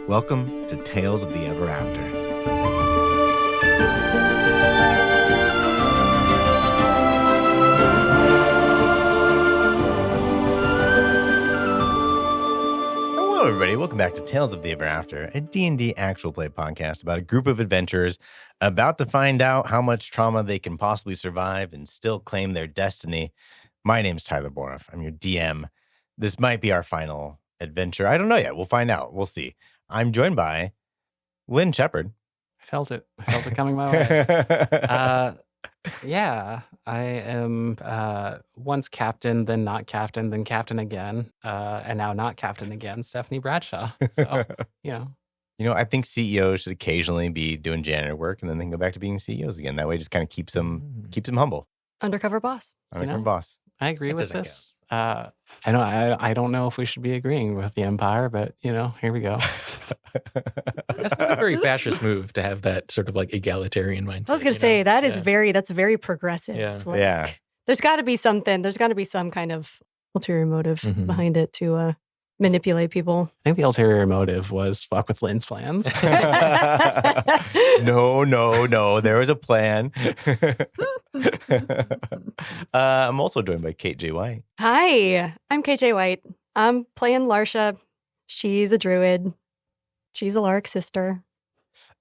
Welcome to Tales of the Ever After. Hello, everybody. Welcome back to Tales of the Ever After, a D&D actual play podcast about a group of adventurers about to find out how much trauma they can possibly survive and still claim their destiny. My name's Tyler Boroff. I'm your DM. This might be our final adventure. I don't know yet. We'll find out. We'll see. I'm joined by Lynn Shephard. I felt it coming my way. Yeah, I am once captain, then not captain, then captain again, and now not captain again, Stephanie Bradshaw. So, I think CEOs should occasionally be doing janitor work and then they can go back to being CEOs again. That way it just kind of keeps them humble. Undercover boss. Undercover boss. I agree with this. I don't know if we should be agreeing with the Empire, but here we go. That's not a very fascist move to have that sort of like egalitarian mindset. I was going to say that's very progressive. Yeah. There's got to be something. There's got to be some kind of ulterior motive behind it to manipulate people. I think the ulterior motive was fuck with Lynn's plans. No. There was a plan. I'm also joined by Kate J. White. Hi, I'm Kate J. White. I'm playing Dalcia. She's a druid. She's a Lark sister.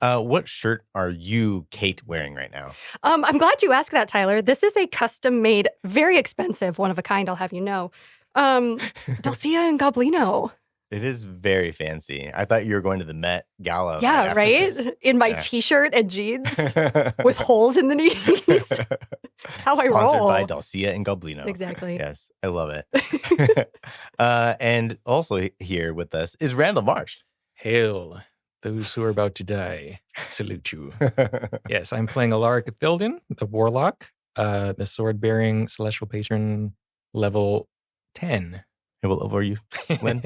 What shirt are you, Kate, wearing right now? I'm glad you asked that, Tyler. This is a custom-made, very expensive, one of a kind, I'll have you know. Dalcia and Goblino. It is very fancy. I thought you were going to the Met Gala. Yeah, right? In my t-shirt and jeans with holes in the knees. That's how I roll. Sponsored by Dalcia and Goblino. Exactly. Yes, I love it. And also here with us is Randall Marsh. Hail, those who are about to die. Salute you. Yes, I'm playing Alaric Thilden, the warlock, the sword-bearing celestial patron, level 10. Hey, what level are you, Lynn?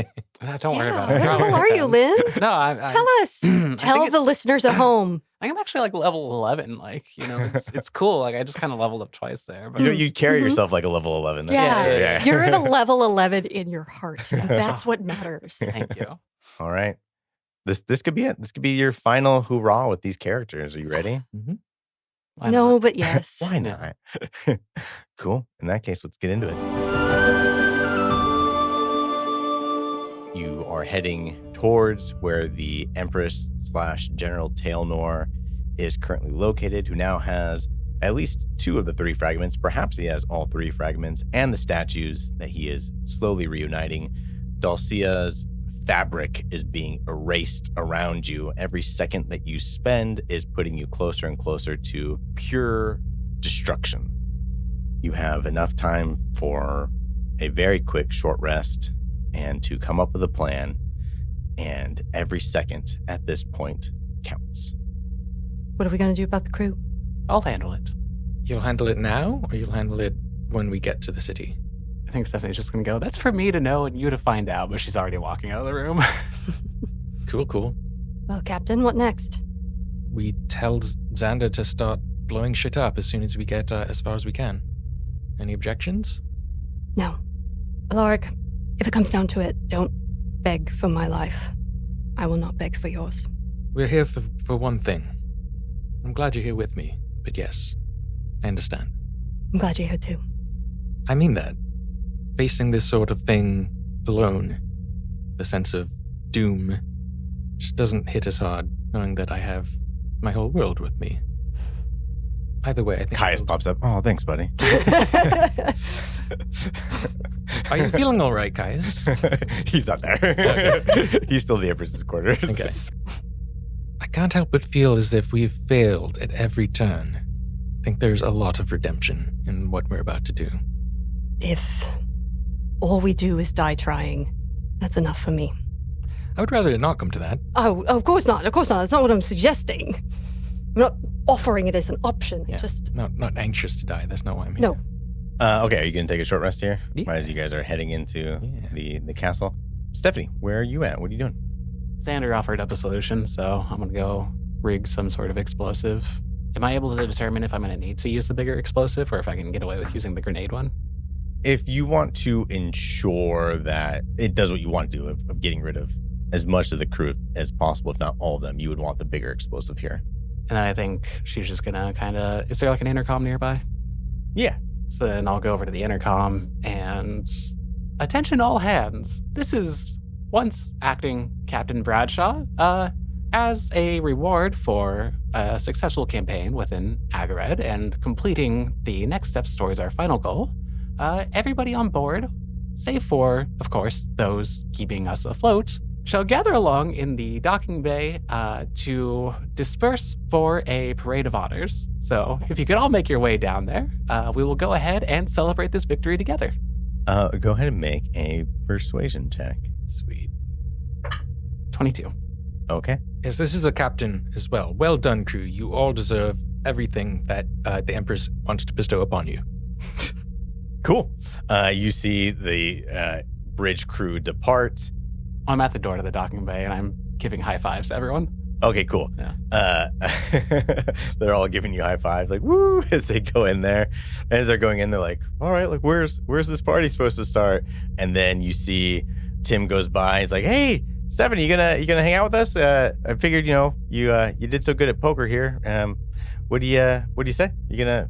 Don't worry about it. What level are you, Lynn? No, Tell us. Tell the listeners at home. I think I'm actually like level 11. It's cool. I just kind of leveled up twice there. But you carry yourself like a level 11. Yeah. You're at a level 11 in your heart. That's what matters. Thank you. All right. This could be it. This could be your final hoorah with these characters. Are you ready? Mm-hmm. No, but yes. Why not? Cool. In that case, let's get into it. You are heading towards where the Empress / General Tailnor is currently located, who now has at least 2 of the 3 fragments. Perhaps he has all 3 fragments and the statues that he is slowly reuniting. Dalcia's fabric is being erased around you. Every second that you spend is putting you closer and closer to pure destruction. You have enough time for a very quick short rest and to come up with a plan, and every second at this point counts. What are we going to do about the crew? I'll handle it. You'll handle it now, or you'll handle it when we get to the city? I think Stephanie's just going to go, that's for me to know and you to find out, but she's already walking out of the room. Cool. Well, Captain, what next? We tell Xander to start blowing shit up as soon as we get as far as we can. Any objections? No. Alaric, if it comes down to it, don't beg for my life. I will not beg for yours. We're here for one thing. I'm glad you're here with me, but yes, I understand. I'm glad you're here too. I mean that. Facing this sort of thing alone, the sense of doom, just doesn't hit as hard knowing that I have my whole world with me. Either way, I think... Caius pops up. Oh, thanks, buddy. Are you feeling all right, Caius? He's not there. Okay. He's still the Empress's quarters. Okay. I can't help but feel as if we've failed at every turn. I think there's a lot of redemption in what we're about to do. If all we do is die trying, that's enough for me. I would rather it not come to that. Oh, of course not. Of course not. That's not what I'm suggesting. I'm not offering it as an option. Yeah. Just not anxious to die. That's not why I'm here. No. Okay, are you going to take a short rest here? Yeah. As you guys are heading into the castle. Stephanie, where are you at? What are you doing? Xander offered up a solution, so I'm going to go rig some sort of explosive. Am I able to determine if I'm going to need to use the bigger explosive or if I can get away with using the grenade one? If you want to ensure that it does what you want to do of getting rid of as much of the crew as possible, if not all of them. You would want the bigger explosive here. And I think she's just gonna kind of, is there like an intercom nearby? Yeah. So then I'll go over to the intercom and attention all hands. This is once acting Captain Bradshaw. As a reward for a successful campaign within Agared and completing the next steps towards our final goal, everybody on board, save for, of course, those keeping us afloat, shall gather along in the docking bay to disperse for a parade of honors. So if you could all make your way down there, we will go ahead and celebrate this victory together. Go ahead and make a persuasion check. Sweet. 22. Okay. Yes, this is the captain as well. Well done, crew. You all deserve everything that the Empress wants to bestow upon you. Cool. You see the bridge crew depart. I'm at the door to the docking bay and I'm giving high fives to everyone. Okay, cool. Yeah. They're all giving you high fives, like woo, as they go in there. As they're going in, they're like, "All right, like where's this party supposed to start?" And then you see Tim goes by. He's like, "Hey, Stephanie, you gonna hang out with us? I figured, you did so good at poker here. What do you say? Do you know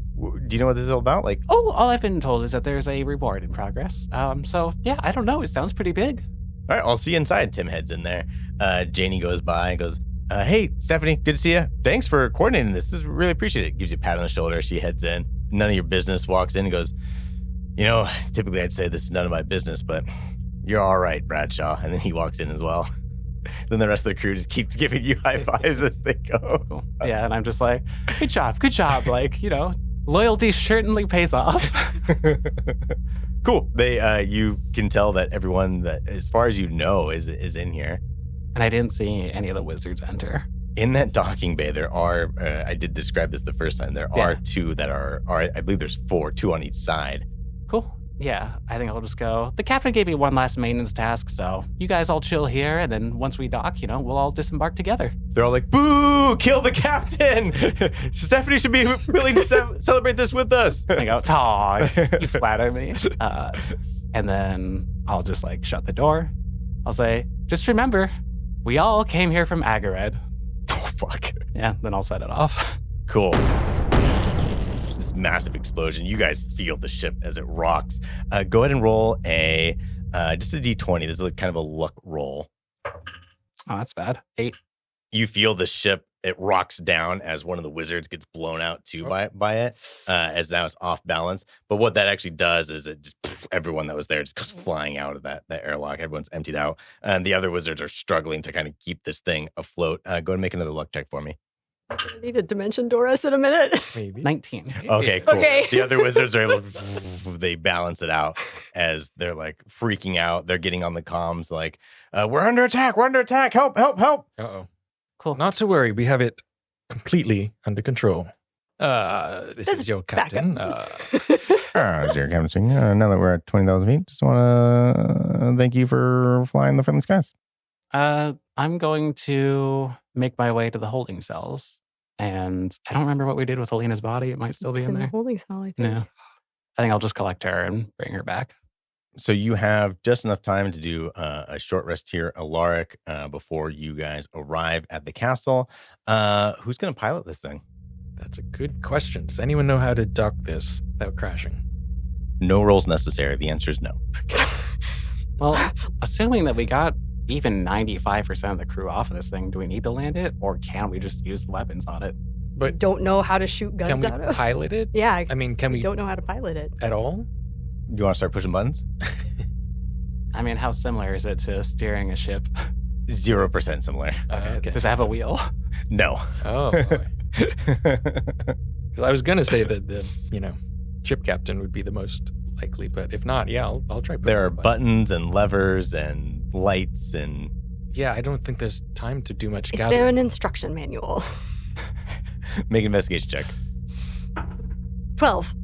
what this is all about? Like, Oh, all I've been told is that there's a reward in progress. So yeah, I don't know. It sounds pretty big. all right, I'll see you inside." Tim heads in there. Janie goes by and goes, "Hey, Stephanie, good to see you. Thanks for coordinating this. This is really appreciated." Gives you a pat on the shoulder. She heads in. None of your business. Walks in and goes, "Typically I'd say this is none of my business, but you're all right, Bradshaw." And then he walks in as well. Then the rest of the crew just keeps giving you high fives as they go. Cool. Yeah, and I'm just like, good job. Like, loyalty certainly pays off. Cool. You can tell that everyone that, as far as you know, is in here. And I didn't see any of the wizards enter. In that docking bay, there are, I did describe this the first time, there are two that are, I believe there's four, two on each side. Cool. Yeah, I think I'll just go. The captain gave me one last maintenance task, so you guys all chill here, and then once we dock, we'll all disembark together. They're all like, "Boo! Kill the captain! Stephanie should be willing to celebrate this with us." I go, "Aw, you flatter me." And then I'll just shut the door. I'll say, "Just remember, we all came here from Agared." Oh, fuck. Yeah, then I'll set it off. Cool. This massive explosion. You guys feel the ship as it rocks. Go ahead and roll just a d20. This is kind of a luck roll. Oh, that's bad. 8. You feel the ship, it rocks down as one of the wizards gets blown out too by it, as now it's off balance. But what that actually does is it just, everyone that was there just goes flying out of that airlock. Everyone's emptied out. And the other wizards are struggling to kind of keep this thing afloat. Go ahead and make another luck check for me. I need a dimension door us in a minute. Maybe. 19. Okay, cool. Okay. The other wizards are able to, they balance it out as they're freaking out. They're getting on the comms we're under attack, help. Uh-oh. Cool. Not to worry, we have it completely under control. This is your captain. It's your captain speaking. Now that we're at 20,000 feet, just want to thank you for flying the friendly skies. I'm going to make my way to the holding cells. And I don't remember what we did with Alina's body. It might still be It's in the there. holding cell, I think. No. I think I'll just collect her and bring her back. So you have just enough time to do a short rest here, Alaric, before you guys arrive at the castle. Who's going to pilot this thing? That's a good question. Does anyone know how to dock this without crashing? No rolls necessary. The answer is no. Well, assuming that we got even 95% of the crew off of this thing, do we need to land it? Or can we just use the weapons on it? But Don't know how to shoot guns can we out of. pilot it? Yeah, I mean, can we don't know how to pilot it. at all? You want to start pushing buttons? I mean, how similar is it to steering a ship? 0% similar. Okay. Does it have a wheel? No. Oh, boy. Because I was going to say that the, ship captain would be the most likely, but if not, yeah, I'll try. There are buttons and levers and lights and... Yeah, I don't think there's time to do much Is there gathering. an instruction manual? Make an investigation check. 12.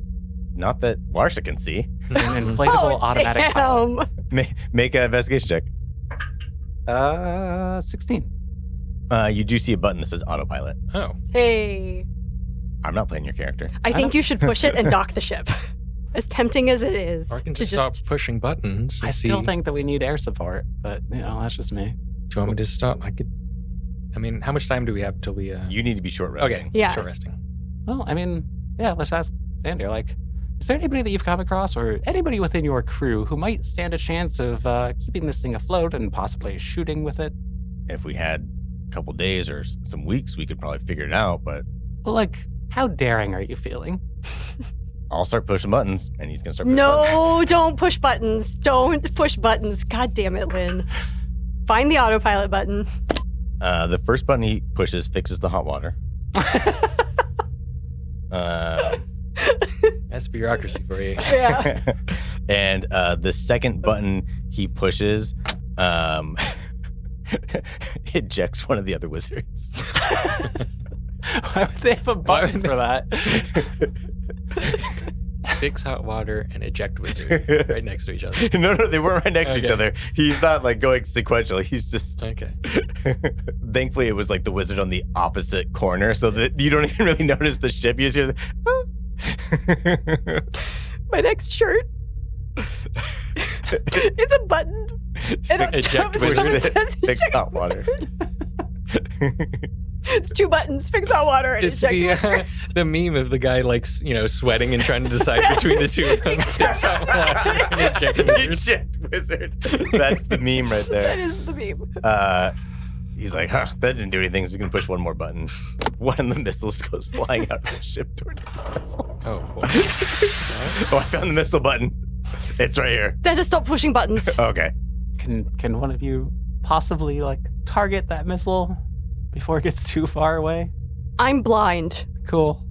Not that Larsa can see. It's an inflatable automatic pilot. damn. Make an investigation check. 16. You do see a button that says autopilot. Oh, Hey. I'm not playing your character. I think you should push it and dock the ship. As tempting as it is. or I can to just stop pushing buttons. And I still see. think that we need air support, but, that's just me. you want me to start? How much time do we have till we... You need to be short resting. Okay, Yeah. short resting. Well, let's ask Xander, is there anybody that you've come across or anybody within your crew who might stand a chance of keeping this thing afloat and possibly shooting with it? If we had a couple days or some weeks, we could probably figure it out, but... Well, how daring are you feeling? I'll start pushing buttons, and he's going to start pushing buttons. No, don't push buttons. Don't push buttons. God damn it, Lynn. Find the autopilot button. The first button he pushes fixes the hot water. That's bureaucracy for you. Yeah. And the second button he pushes ejects one of the other wizards. Why would they have a button for that? Fix hot water and eject wizard right next to each other. No, they weren't right next to each Okay. other. He's not going sequential. He's just... Okay. Thankfully, it was the wizard on the opposite corner, so that you don't even really notice the ship. You just hear, oh. My next shirt is a button. And on Eject top of wizard. it says Fix eject hot water. It's 2 buttons. Fix hot water and It's eject wizard. the meme of the guy sweating and trying to decide between the two of them. Fix hot water and eject wizard. Eject wizard. That's the meme right That there. is the meme. He's like, that didn't do anything, so he's going to push one more button. One of the missiles goes flying out of the ship towards the vessel. Oh boy. Oh, I found the missile button. It's right here. Dennis, stop pushing buttons. Okay. Can one of you possibly target that missile before it gets too far away? I'm blind. Cool.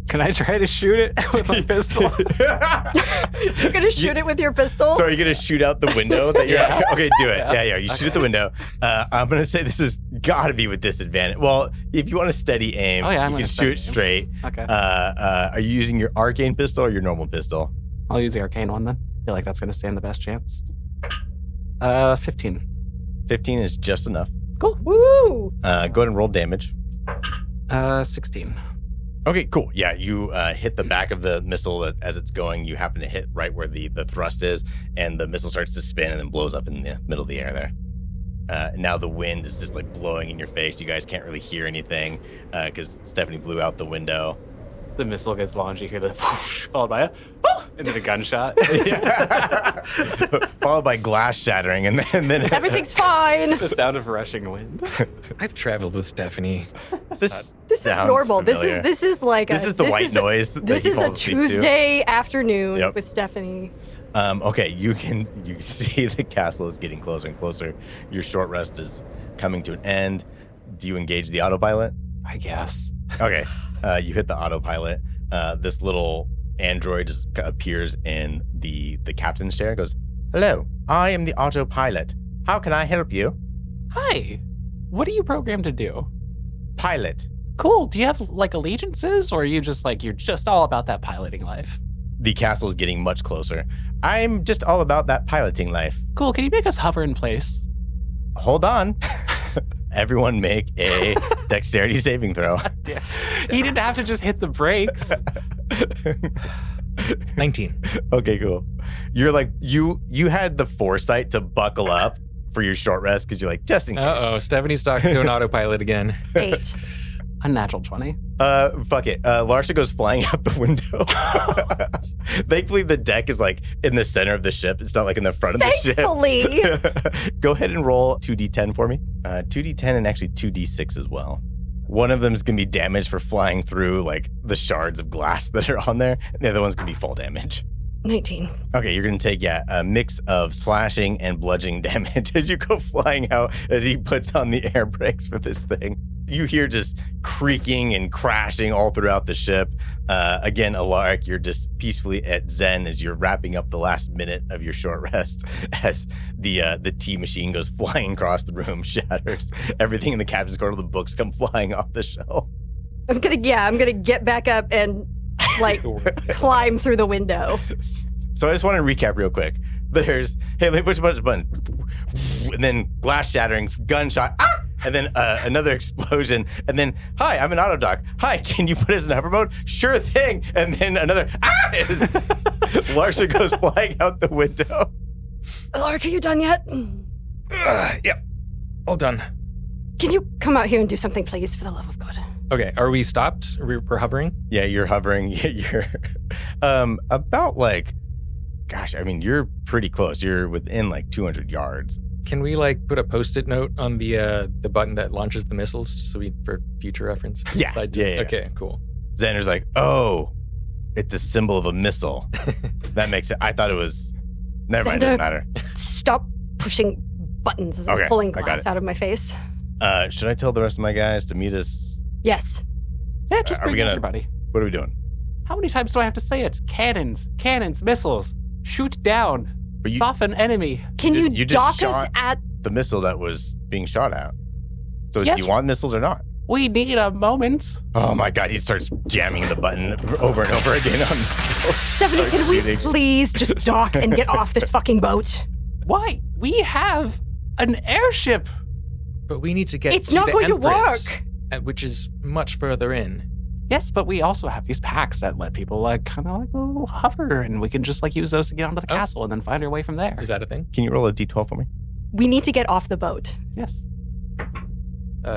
Can I try to shoot it with my pistol? You're going to shoot it with your pistol? So are you going to shoot out the window? That you're Yeah. Okay, do it. Yeah. Yeah. You shoot at the window. I'm going to say this has got to be with disadvantage. Well, if you want to steady aim, Oh, yeah, I'm you gonna can shoot it steady aim. straight. Okay. Are you using your arcane pistol or your normal pistol? I'll use the arcane one then. I feel like that's going to stand the best chance. 15. 15 is just enough. Woo! Go ahead and roll damage. 16. Okay, cool. Yeah, you hit the back of the missile as it's going. You happen to hit right where the thrust is, and the missile starts to spin and then blows up in the middle of the air there. Now the wind is just blowing in your face. You guys can't really hear anything because Stephanie blew out the window. The missile gets launched. You hear the whoosh, followed by and then a gunshot. Followed by glass shattering, and then Everything's fine. The sound of rushing wind. I've traveled with Stephanie. This This is sounds normal. familiar. This is like This is the white noise. that This he is a falls asleep to. Tuesday afternoon Yep. with Stephanie. Okay, you see the castle is getting closer and closer. Your short rest is coming to an end. Do you engage the autopilot? I guess. Okay, you hit the autopilot. This little android just appears in the captain's chair. Goes, "Hello, I am the autopilot. How can I help you?" Hi. What are you programmed to do? Pilot. Cool. Do you have allegiances, or are you just you're just all about that piloting life? The castle is getting much closer. I'm just all about that piloting life. Cool. Can you make us hover in place? Hold on. Everyone make a dexterity saving throw. Yeah. He didn't have to just hit the brakes. 19. Okay, cool. You're you had the foresight to buckle up for your short rest because you're just in case. Uh-oh, Stephanie's talking to an autopilot again. 8. Unnatural 20. Fuck it. Larcia goes flying out the window. Thankfully, the deck is in the center of the ship. It's not in the front of the ship. Thankfully. Go ahead and roll 2d10 for me. 2d10 and actually 2d6 as well. One of them is going to be damaged for flying through the shards of glass that are on there. And the other one's going to be fall damage. 19. Okay, you're going to take, a mix of slashing and bludgeoning damage as you go flying out as he puts on the air brakes for this thing. You hear just creaking and crashing all throughout the ship. Again, Alaric, you're just peacefully at Zen as you're wrapping up the last minute of your short rest as the T machine goes flying across the room, shatters. Everything in the captain's corner, the books come flying off the shelf. I'm gonna get back up and climb through the window. So I just want to recap real quick. There's, hey, let me push a bunch of buttons. And then glass shattering, gunshot, and then another explosion. And then, hi, I'm an autodoc. Hi, can you put us in hover mode? Sure thing. And then another, as Larcia goes flying out the window. Lark, are you done yet? Yep. All done. Can you come out here and do something, please, for the love of God? Okay, are we stopped? We're hovering? Yeah, you're hovering. You're about like, gosh, I mean, you're pretty close. You're within like 200 yards. Can we like put a post-it note on the button that launches the missiles, just so we for future reference? if we Yeah, decide to- yeah. Okay, cool. Xander's like, oh, it's a symbol of a missile. That makes it. I thought it was. Never mind, doesn't matter. Stop pushing buttons as I'm Okay, pulling I got glass it. out of my face. Should I tell the rest of my guys to meet us? Yes. Yeah, just Are we bring gonna- everybody. What are we doing? How many times do I have to say it? Cannons, missiles. Shoot down. But you- Soften enemy. Can you, You just dock us shot- at... The missile that was being shot at. So Yes. do you want missiles or not? We need a moment. Oh my God, he starts jamming the button over and over again on missiles. Stephanie, Start can we shooting. please just dock and get off this fucking boat? Why? We have an airship. But we need to get It's to not the going to Empress, work. Which is much further in. Yes, but we also have these packs that let people like kind of like hover, and we can just like use those to get onto the Oh. castle and then find our way from there. Is that a thing? Can you roll a d12 for me? We need to get off the boat. Yes.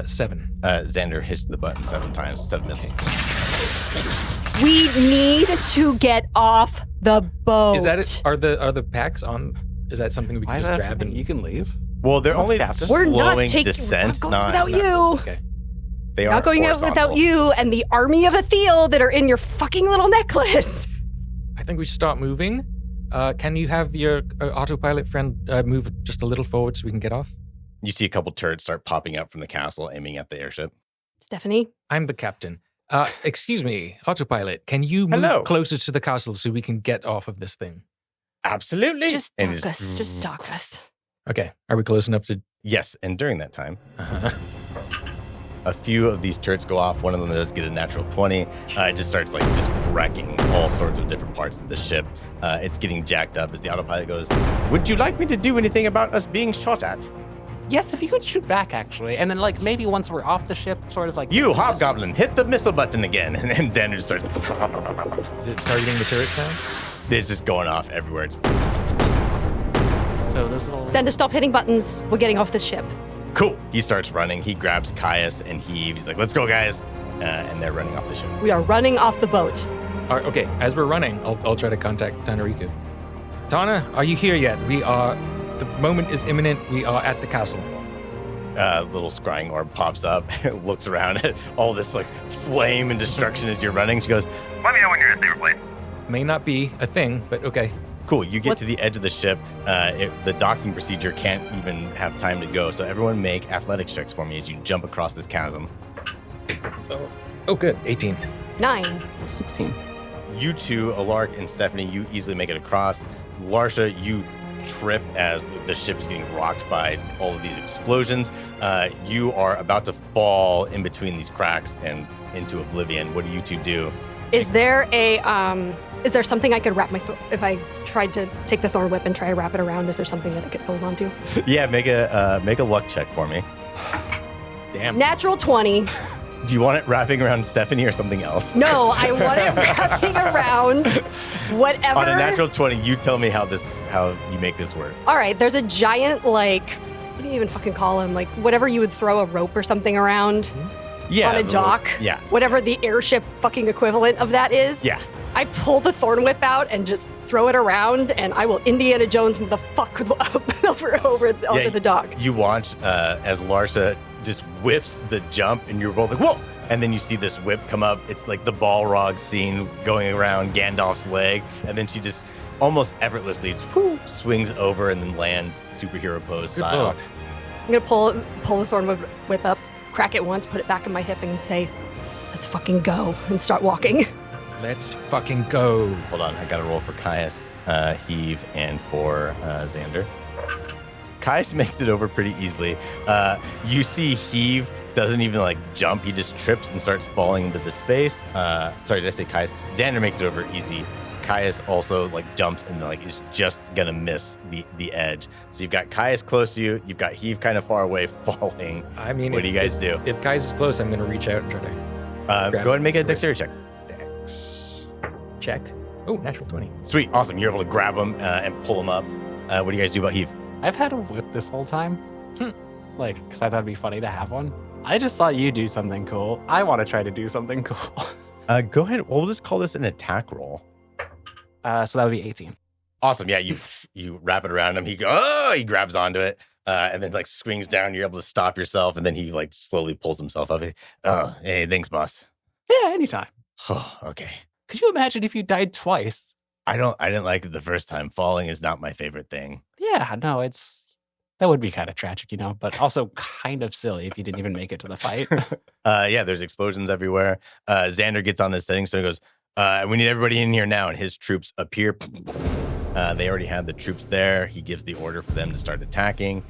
7. Xander hits the button 7 times, 7 missiles. We need to get off the boat. Is that it? Are the packs on? Is that something we Why can is just that grab something and you can leave? Well, they're Not only captain. We're not slowing taking- descent, we're not. not going without you. Okay. They Not are going out without you and the army of Ethiel that are in your fucking little necklace. I think we should start moving. Can you have your autopilot friend move just a little forward so we can get off? You see a couple turrets start popping up from the castle, aiming at the airship. Stephanie, I'm the captain. Excuse me, autopilot. Can you move Hello. closer to the castle so we can get off of this thing? Absolutely. just And dock us. Just dock us. Okay. Are we close enough to? Yes, and during that time, Uh-huh. a few of these turrets go off. One of them does get a natural 20. It just starts like just wrecking all sorts of different parts of the ship. It's getting jacked up as the autopilot goes, would you like me to do anything about us being shot at? Yes, if you could shoot back actually, and then like maybe once we're off the ship, sort of like You, Hobgoblin, hit the missile button again. And then Xander just starts, Is it targeting the turrets now? it's just going off everywhere. It's So those little. Xander, stop hitting buttons. We're getting off this ship. cool. He starts running. He grabs Caius and he's like, let's go, guys. And they're running off the ship. We are running off the boat. Okay. As we're running, I'll try to contact Tanariku. Tana, are you here yet? We are. The moment is imminent. We are at the castle. Little scrying orb pops up, looks around at all this like flame and destruction as you're running. She goes, let me know when you're in a safer place. May not be a thing, but okay. Cool. You get What's- to the edge of the ship. The docking procedure can't even have time to go. So everyone make athletics checks for me as you jump across this chasm. Oh, good. 18. 9. 16. You two, Alark and Stephanie, you easily make it across. Larsha, you trip as the ship is getting rocked by all of these explosions. You are about to fall in between these cracks and into oblivion. What do you two do? Is there something I could wrap my if I tried to take the thorn whip and try to wrap it around? Is there something that I could hold on to? Yeah, make a luck check for me. Damn. Natural 20. Do you want it wrapping around Stephanie or something else? No, I want it wrapping around whatever. On a natural 20, you tell me how you make this work. All right, there's a giant like what do you even fucking call him? Like whatever you would throw a rope or something around Yeah. on a dock. Yeah. Whatever the airship fucking equivalent of that is. Yeah. I pull the thorn whip out and just throw it around, and I will Indiana Jones the fuck over onto the dock. You watch as Larsa just whips the jump, and you're both like, whoa! And then you see this whip come up. It's like the Balrog scene going around Gandalf's leg, and then she just almost effortlessly swings over and then lands superhero pose Good style. lord. I'm gonna pull the thorn whip up, crack it once, put it back in my hip, and say, "Let's fucking go," and start walking. Let's fucking go. Hold on, I gotta roll for Caius, Heave, and for Xander. Caius makes it over pretty easily. You see Heave doesn't even like jump, he just trips and starts falling into the space. Sorry, did I say Caius? Xander makes it over easy. Caius also like jumps and like is just gonna miss the edge. So you've got Caius close to you, you've got Heave kind of far away falling. I mean, What do you guys do? If Kai's is close, I'm going to reach out and try to Go ahead and make a dexterity check. check. Oh, natural 20. Sweet, awesome. You're able to grab him and pull him up. What do you guys do about Heave? I've had a whip this whole time. Like, because I thought it'd be funny to have one. I just saw you do something cool. I want to try to do something cool. Go ahead. We'll just call this an attack roll. So that would be 18. Awesome. Yeah, you wrap it around him. He grabs onto it, and then like swings down. You're able to stop yourself, and then he like slowly pulls himself up. Oh, hey, thanks, boss. Yeah, anytime. Oh, okay. Could you imagine if you died twice? I didn't like it the first time. Falling is not my favorite thing. Yeah, no, that would be kind of tragic, but also kind of silly if you didn't even make it to the fight. Yeah, there's explosions everywhere. Xander gets on his setting, so he goes, we need everybody in here now, and his troops appear. They already had the troops there. He gives the order for them to start attacking.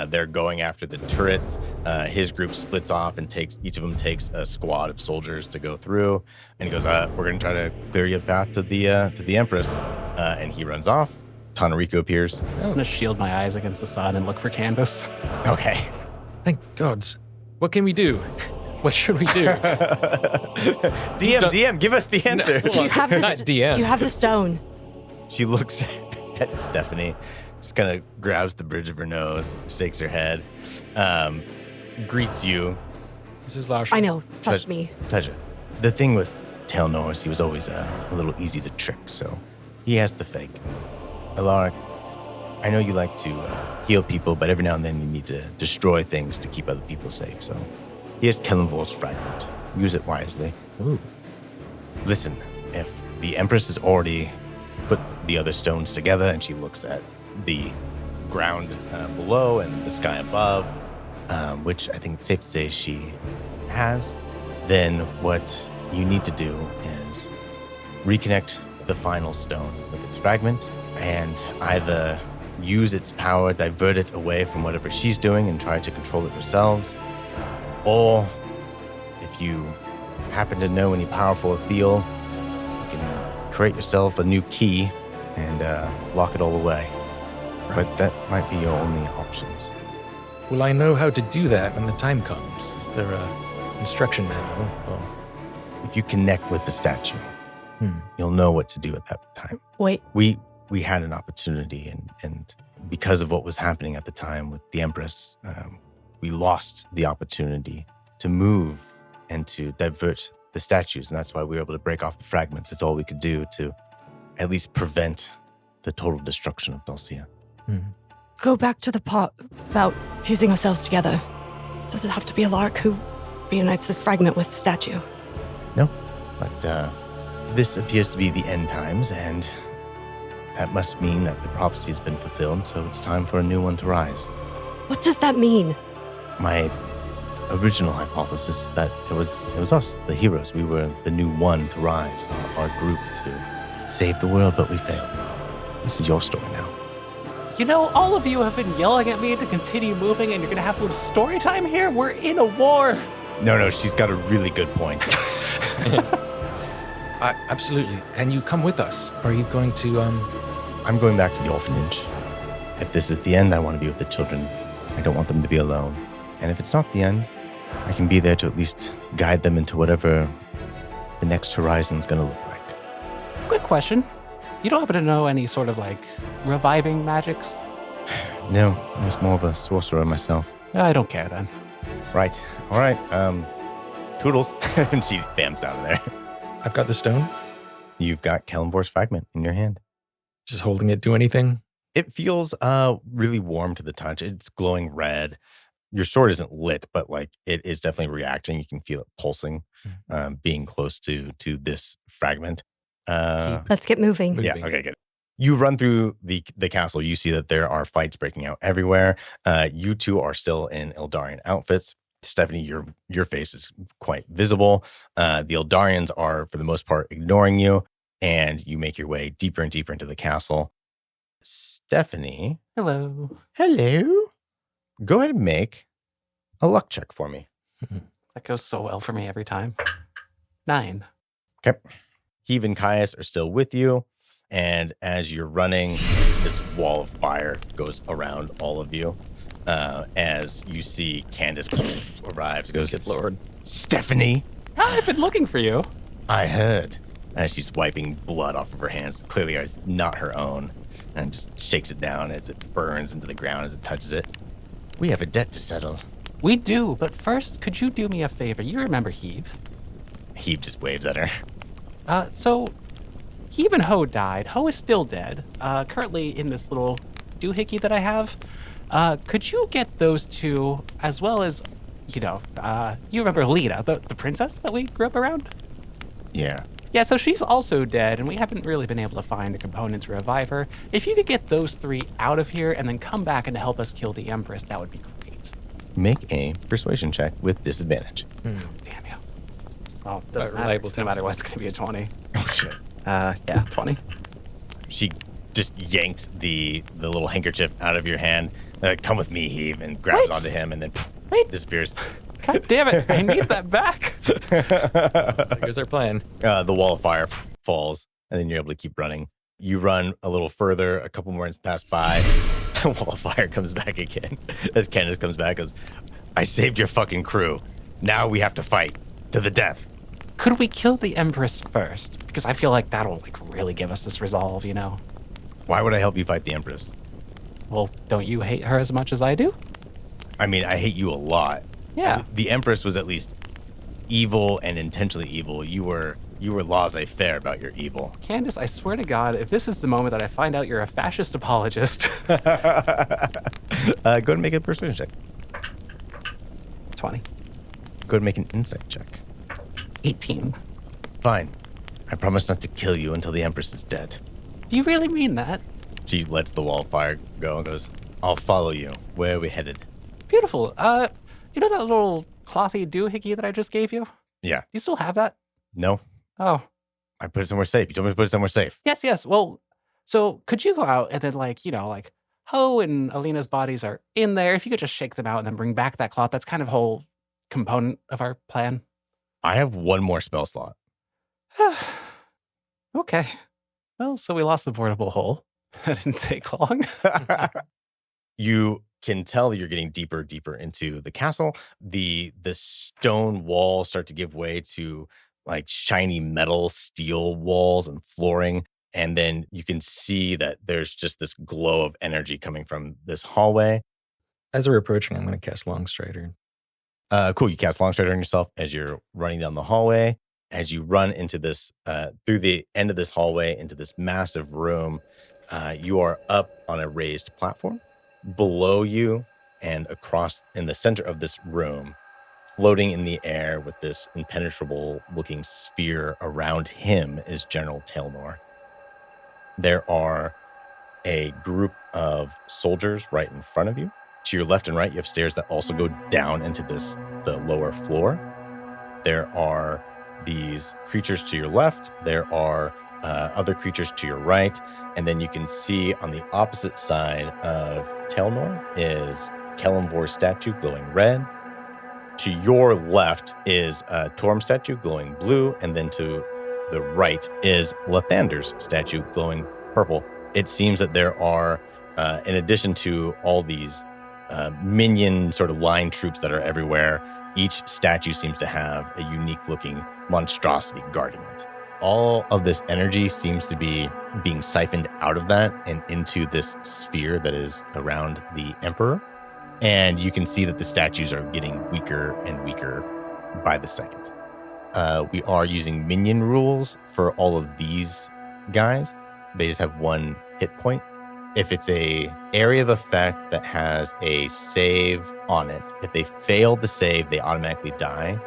They're going after the turrets. His group splits off and each of them takes a squad of soldiers to go through. And he goes, we're going to try to clear you a path to the Empress. And he runs off. Tonarico appears. I'm going to shield my eyes against the sun and look for Candace. Okay. Thank gods. What can we do? What should we do? DM, give us the answer. Do you have Not DM. Do you have the stone? She looks at Stephanie, just kind of grabs the bridge of her nose, shakes her head, greets you. This is Dalcia. I know. Trust me. Pleasure. The thing with Telnor is he was always a little easy to trick, so he has the fake. Alaric, I know you like to heal people, but every now and then you need to destroy things to keep other people safe, so he has Kellenvor's fragment. Use it wisely. Ooh. Listen, if the Empress has already put the other stones together and she looks at the ground below and the sky above, which I think it's safe to say she has, then what you need to do is reconnect the final stone with its fragment and either use its power, divert it away from whatever she's doing and try to control it yourselves, or if you happen to know any powerful Athel, you can create yourself a new key and lock it all away. But that might be your only options. Will I know how to do that when the time comes? Is there a instruction manual? Or... If you connect with the statue, you'll know what to do at that time. Wait. We had an opportunity, and because of what was happening at the time with the Empress, we lost the opportunity to move and to divert the statues, and that's why we were able to break off the fragments. It's all we could do to at least prevent the total destruction of Dalcia. Go back to the part about fusing ourselves together. Does it have to be Alaric who reunites this fragment with the statue? No, but this appears to be the end times, and that must mean that the prophecy has been fulfilled, so it's time for a new one to rise. What does that mean? My original hypothesis is that it was us, the heroes. We were the new one to rise, our group to save the world, but we failed. This is your story now. All of you have been yelling at me to continue moving, and you're going to have a little story time here? We're in a war. No, she's got a really good point. Absolutely. Can you come with us? Are you going to, I'm going back to the orphanage. If this is the end, I want to be with the children. I don't want them to be alone. And if it's not the end, I can be there to at least guide them into whatever the next horizon's going to look like. Quick question. You don't happen to know any sort of, reviving magics? No, I was more of a sorcerer myself. I don't care then. Right. All right. Toodles. And she bams out of there. I've got the stone. You've got Kellenvor's fragment in your hand. Just holding it, do anything? It feels really warm to the touch. It's glowing red. Your sword isn't lit, but it is definitely reacting. You can feel it pulsing, being close to this fragment. Let's get moving. Yeah, okay, good. You run through the castle. You see that there are fights breaking out everywhere. You two are still in Eldarian outfits. Stephanie, your face is quite visible. The Eldarians are, for the most part, ignoring you, and you make your way deeper and deeper into the castle. Stephanie. Hello. Go ahead and make a luck check for me. That goes so well for me every time. 9. Okay. Heave and Caius are still with you. And as you're running, this wall of fire goes around all of you. As you see Candace arrives, goes, Good Lord. Stephanie, I've been looking for you. I heard. As she's wiping blood off of her hands. Clearly, it's not her own. and just shakes it down as it burns into the ground as it touches it. We have a debt to settle. We do, but first, could you do me a favor? You remember Heave? Heave just waves at her. So Heave and Ho died. Ho is still dead. Currently in this little doohickey that I have. Could you get those two, as well as, you remember Lita, the princess that we grew up around? Yeah. Yeah, so she's also dead, and we haven't really been able to find a component to revive her. If you could get those three out of here and then come back and help us kill the Empress, that would be great. Make a persuasion check with disadvantage. Damn you. Oh, doesn't reliable no matter what, it's going to be a 20. Oh, shit. Yeah, 20. She just yanks the little handkerchief out of your hand. Come with me, Heave, and grabs Wait. onto him and then Wait. disappears. God damn it, I need that back. Here's our plan. The wall of fire falls, and then you're able to keep running. You run a little further, a couple more minutes pass by. The wall of fire comes back again. As Candace comes back, goes, I saved your fucking crew. Now we have to fight to the death. Could we kill the Empress first? Because I feel like that'll really give us this resolve, Why would I help you fight the Empress? Well, don't you hate her as much as I do? I mean, I hate you a lot. Yeah. The Empress was at least evil and intentionally evil. You were laissez-faire about your evil. Candace, I swear to God, if this is the moment that I find out you're a fascist apologist. Go ahead and make a persuasion check. 20. Go ahead and make an insight check. 18. Fine. I promise not to kill you until the Empress is dead. Do you really mean that? She lets the wall of fire go and goes, I'll follow you. Where are we headed? Beautiful. You know that little clothy doohickey that I just gave you? Yeah. You still have that? No. Oh. I put it somewhere safe. You told me to put it somewhere safe. Yes. Well, so could you go out and then Ho and Alina's bodies are in there. If you could just shake them out and then bring back that cloth, that's kind of whole component of our plan. I have one more spell slot. Okay. Well, so we lost the portable hole. That didn't take long. You can tell that you're getting deeper into the castle. The stone walls start to give way to shiny metal steel walls and flooring. And then you can see that there's just this glow of energy coming from this hallway. As we're approaching, I'm going to cast Longstrider. Cool. You cast Longstrider on yourself as you're running down the hallway. As you run into this, through the end of this hallway, into this massive room, you are up on a raised platform. Below you and across in the center of this room, floating in the air with this impenetrable looking sphere around him is General Tailnor. There are a group of soldiers right in front of you. To your left and right, you have stairs that also go down into the lower floor. There are these creatures to your left. There are other creatures to your right. And then you can see on the opposite side of Tailnor is Kellamvor's statue glowing red. To your left is a Torm statue glowing blue. And then to the right is Lathander's statue glowing purple. It seems that there are, in addition to all these minion sort of line troops that are everywhere, each statue seems to have a unique looking monstrosity guarding it. All of this energy seems to be being siphoned out of that and into this sphere that is around the Emperor. And you can see that the statues are getting weaker and weaker by the second. We are using minion rules for all of these guys. They just have one hit point. If it's a area of effect that has a save on it, if they fail the save, they automatically die.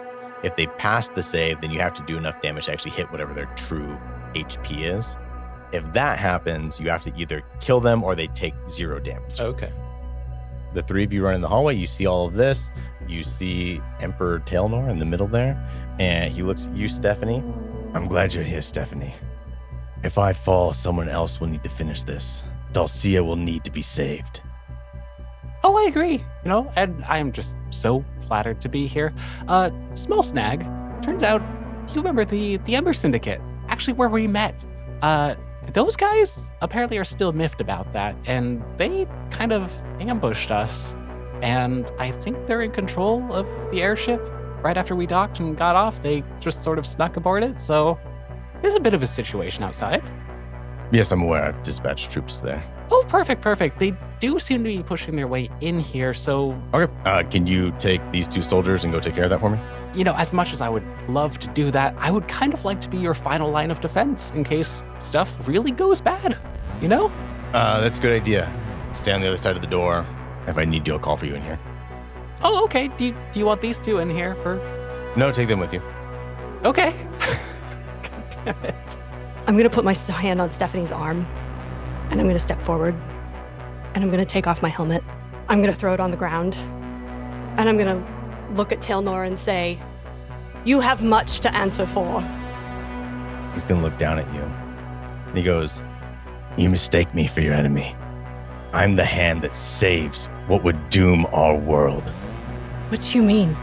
If they pass the save, then you have to do enough damage to actually hit whatever their true HP is. If that happens, you have to either kill them or they take 0 damage. Okay. The three of you run in the hallway. You see all of this. You see Emperor Tailnor in the middle there. And he looks at you, Stephanie. I'm glad you're here, Stephanie. If I fall, someone else will need to finish this. Dalcia will need to be saved. Oh, I agree. And I am just so flattered to be here. Small snag. Turns out, you remember the Ember Syndicate, actually where we met. Those guys apparently are still miffed about that, and they kind of ambushed us. And I think they're in control of the airship. Right after we docked and got off, they just sort of snuck aboard it, so there's a bit of a situation outside. Yes, I'm aware. I've dispatched troops there. Oh, perfect. They do seem to be pushing their way in here, so, Okay. Can you take these 2 soldiers and go take care of that for me? as much as I would love to do that, I would kind of like to be your final line of defense in case stuff really goes bad, That's a good idea. Stay on the other side of the door. If I need you, I'll call for you in here. Oh, okay. Do you want these 2 in here for... No, take them with you. Okay. God damn it. I'm going to put my hand on Stephanie's arm, and I'm going to step forward, and I'm going to take off my helmet. I'm going to throw it on the ground, and I'm going to look at Tailnor and say, "You have much to answer for." He's going to look down at you. And he goes, "You mistake me for your enemy. I'm the hand that saves what would doom our world. What do you mean?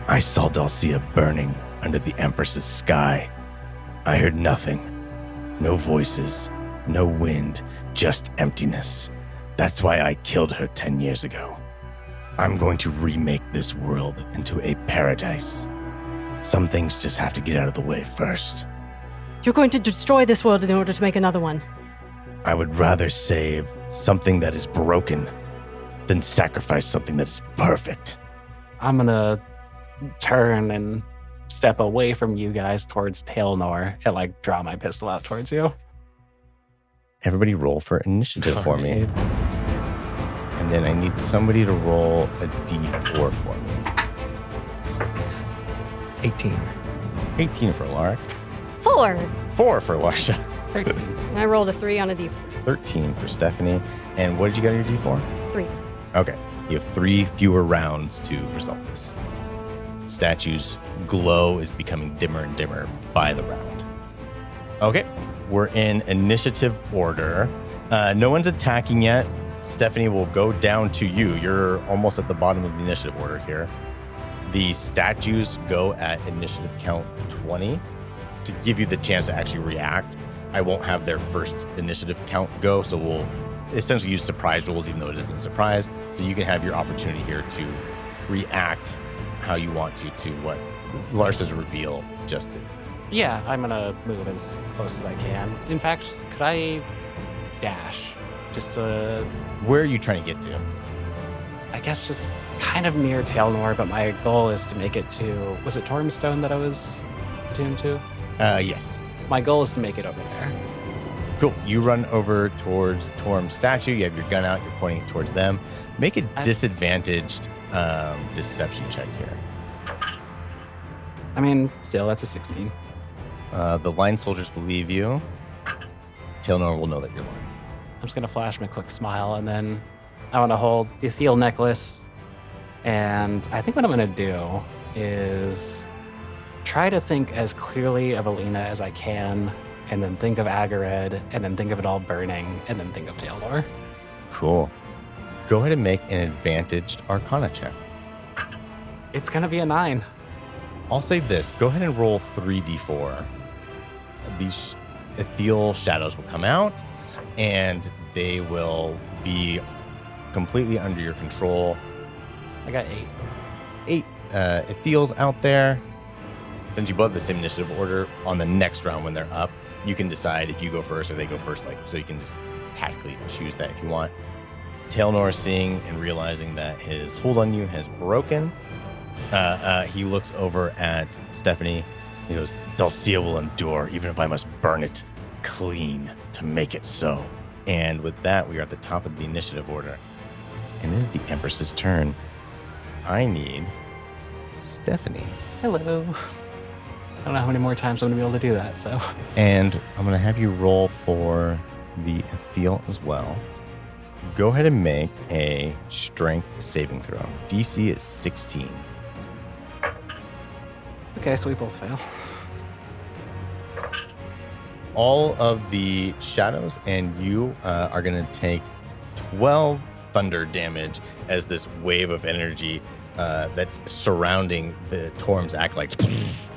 I saw Dalcia burning under the Empress's sky. I heard nothing. No voices, no wind, just emptiness. That's why I killed her 10 years ago. I'm going to remake this world into a paradise. Some things just have to get out of the way first. You're going to destroy this world in order to make another one. I would rather save something that is broken than sacrifice something that is perfect." I'm going to turn and step away from you guys towards Tailnor and, draw my pistol out towards you. Everybody roll for initiative for me. And then I need somebody to roll a d4 for me. 18. 18 for Lark. 4. 4 for Dalcia. 13. And I rolled a 3 on a d4. 13 for Stephanie. And what did you get on your d4? 3. Okay. You have 3 fewer rounds to resolve this. Statue's glow is becoming dimmer and dimmer by the round. Okay. We're in initiative order. No one's attacking yet. Stephanie will go down to you. You're almost at the bottom of the initiative order here. The statues go at initiative count 20 to give you the chance to actually react. I won't have their first initiative count go, so we'll essentially use surprise rules, even though it isn't a surprise. So you can have your opportunity here to react how you want to what Larsa's reveal just did. Yeah, I'm going to move as close as I can. In fact, could I dash? Just to... Where are you trying to get to? I guess just kind of near Tailnor, but my goal is to make it to... Was it Tormstone that I was attuned to? Yes. My goal is to make it over there. Cool. You run over towards Torm's statue. You have your gun out. You're pointing towards them. Make a disadvantaged deception check here. I mean, still, that's a 16. The line soldiers believe you. Tailnor will know that you're lying. I'm just going to flash him a quick smile, and then I want to hold the Thiel necklace. And I think what I'm going to do is try to think as clearly of Alina as I can, and then think of Agared, and then think of it all burning, and then think of Tailnor. Cool. Go ahead and make an advantaged Arcana check. It's going to be a 9. I'll say this. Go ahead and roll 3d4. These ethereal shadows will come out, and they will be completely under your control. I got 8. 8 ethereals out there. Since you both have the same initiative order, on the next round when they're up, you can decide if you go first or they go first. So you can just tactically choose that if you want. Tailnor seeing and realizing that his hold on you has broken, he looks over at Stephanie. He goes, "Dalcia will endure, even if I must burn it clean to make it so." And with that, we are at the top of the initiative order. And it is the Empress's turn. I need Stephanie. Hello. I don't know how many more times I'm going to be able to do that, so. And I'm going to have you roll for the ethereal as well. Go ahead and make a strength saving throw. DC is 16. Okay, so we both fail. All of the shadows and you are going to take 12 thunder damage as this wave of energy that's surrounding the Torm's acolytes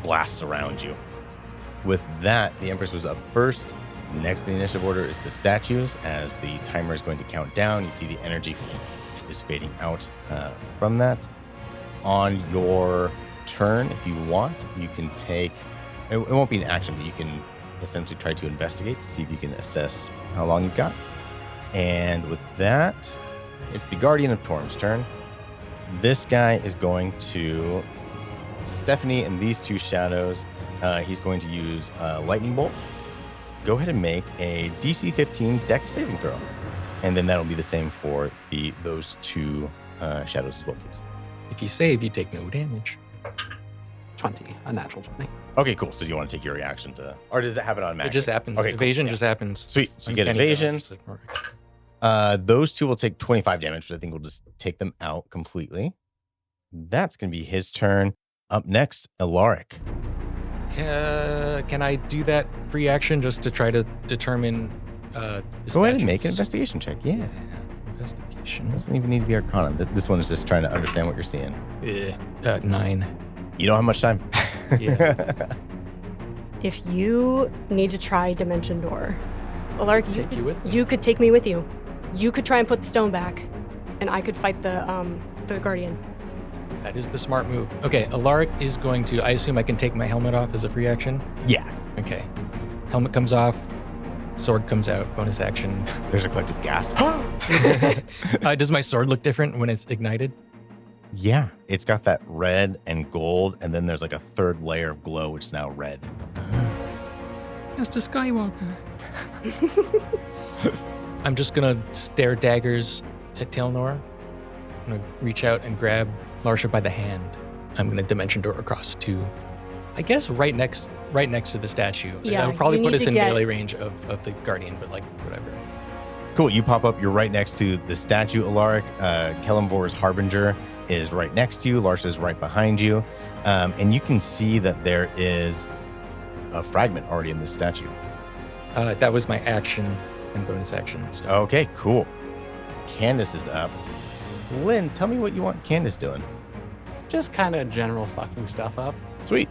blasts around you. With that, the Empress was up first. Next in the initiative order is the statues. As the timer is going to count down, you see the energy is fading out from that. On your turn, if you want, you can take... It won't be an action, but you can essentially try to investigate to see if you can assess how long you've got. And with that, it's the Guardian of Torm's turn. This guy is going to Stephanie and these two shadows. He's going to use Lightning Bolt. Go ahead and make a DC 15 Dex saving throw. And then that'll be the same for those two shadows as well, please. If you save, you take no damage. 20, a natural 20. Okay, cool. So do you want to take your reaction to, or does it happen automatically? It just happens. Okay, cool. Evasion Yeah. just happens. Sweet. So you get Uncanny evasion. dodge. Those two will take 25 damage, which I think will just take them out completely. That's going to be his turn. Up next, Alaric. Can I do that free action just to try to determine the Go ahead and statues? make an investigation check. Yeah. Investigation. It doesn't even need to be Arcana. This one is just trying to understand what you're seeing. 9. You don't have much time. Yeah. If you need to try Dimension Door, Alaric, Take you with me. you could take me with you. You could try and put the stone back, and I could fight the Guardian. That is the smart move. Okay, Alaric is going to, I assume I can take my helmet off as a free action? Yeah. Okay. Helmet comes off, sword comes out, bonus action. There's a collective gasp. Does my sword look different when it's ignited? Yeah. It's got that red and gold, and then there's like a third layer of glow, which is now red. Mr. Skywalker. I'm just going to stare daggers at Tailnor. I'm going to reach out and grab Larcia by the hand. I'm going to Dimension Door across to, I guess, right next to the statue. Yeah, That would probably you put need us to in get- melee range of the Guardian, but like, whatever. Cool. You pop up. You're right next to the statue, Alaric. Kelemvor's Harbinger is right next to you. Larcia is right behind you. And you can see that there is a fragment already in this statue. That was my action and bonus action. So. Okay, cool. Candace is up. Lynn, tell me what you want Candace doing. Just kind of general fucking stuff up. Sweet.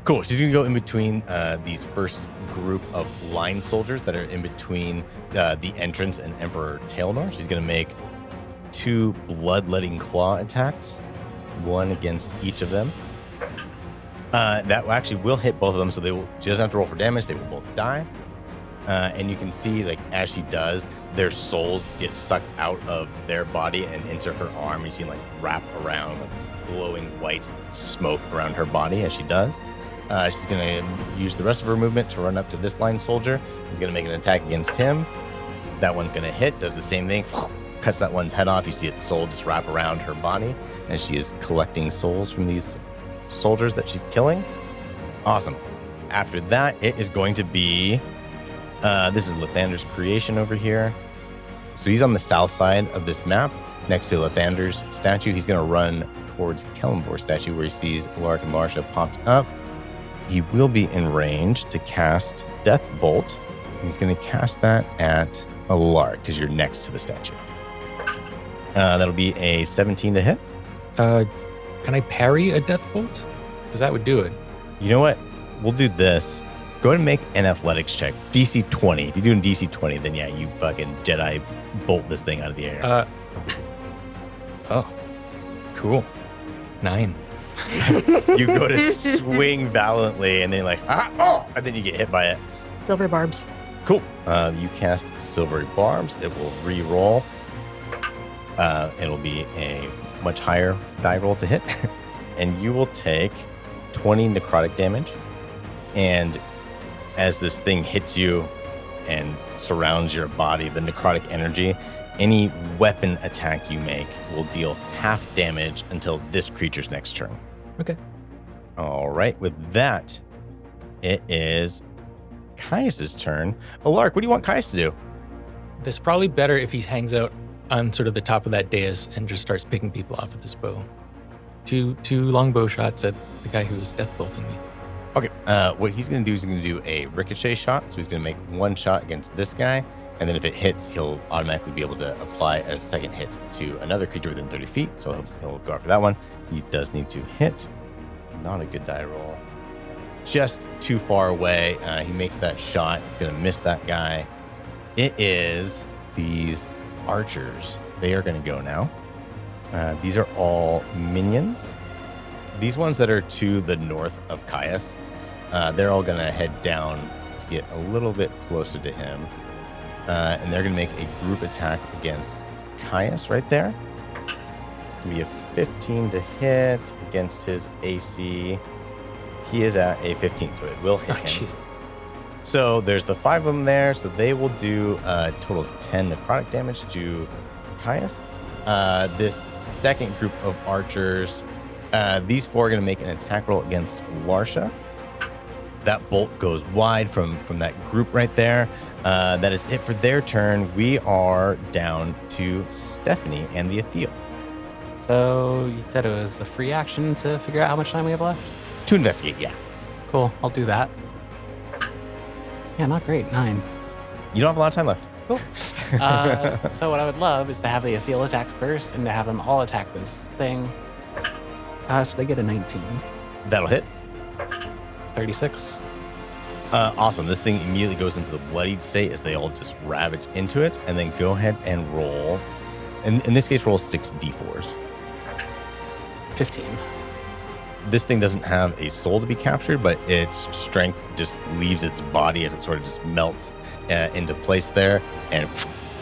Cool. She's going to go in between these first group of line soldiers that are in between the entrance and Emperor Tailnor. She's going to make 2 bloodletting claw attacks, one against each of them. That actually will hit both of them, so she doesn't have to roll for damage. They will both die. And you can see, like, as she does, their souls get sucked out of their body and into her arm. You see them, like, wrap around like this glowing white smoke around her body as she does. She's going to use the rest of her movement to run up to this line soldier. He's going to make an attack against him. That one's going to hit, does the same thing, cuts that one's head off. You see its soul just wrap around her body as she is collecting souls from these soldiers that she's killing. Awesome. After that, it is going to be... this is Lathander's creation over here. So he's on the south side of this map, next to Lathander's statue. He's going to run towards Kelemvor's statue where he sees Alaric and Larcia popped up. He will be in range to cast Death Bolt. He's going to cast that at Alaric because you're next to the statue. That'll be a 17 to hit. Can I parry a Death Bolt? Because that would do it. You know what? We'll do this. Go ahead and make an athletics check. DC 20. If you're doing DC 20, then yeah, you fucking Jedi bolt this thing out of the air. Oh, cool. 9. You go to swing valiantly, and then you're like, and then you get hit by it. Silver barbs. Cool. You cast Silvery Barbs. It will re-roll. It'll be a much higher die roll to hit. And you will take 20 necrotic damage. And as this thing hits you and surrounds your body, the necrotic energy, any weapon attack you make will deal half damage until this creature's next turn. Okay. All right. With that, it is Caius's turn. Alaric, what do you want Caius to do? This is probably better if he hangs out on sort of the top of that dais and just starts picking people off with his bow. Two longbow shots at the guy who was death bolting me. Okay. What he's going to do is he's going to do a ricochet shot. So he's going to make one shot against this guy. And then if it hits, he'll automatically be able to apply a second hit to another creature within 30 feet. So he'll go after that one. He does need to hit. Not a good die roll. Just too far away. He makes that shot. He's going to miss that guy. It is these archers. They are going to go now. These are all minions. These ones that are to the north of Caius, they're all going to head down to get a little bit closer to him. And they're going to make a group attack against Caius right there. It's going to be a 15 to hit against his AC. He is at a 15, so it will hit him. Jeez. So there's the 5 of them there, so they will do a total of 10 necrotic damage to Caius. This second group of archers, these 4 are going to make an attack roll against Dalcia. That bolt goes wide from that group right there. That is it for their turn. We are down to Stephanie and the Athel. So you said it was a free action to figure out how much time we have left? To investigate, yeah. Cool, I'll do that. Yeah, not great. 9. You don't have a lot of time left. Cool. So what I would love is to have the Athel attack first and to have them all attack this thing. So they get a 19. That'll hit. 36. Awesome. This thing immediately goes into the bloodied state as they all just ravage into it. And then go ahead and roll. In this case, roll 6 d4s. 15. This thing doesn't have a soul to be captured, but its strength just leaves its body as it sort of just melts into place there and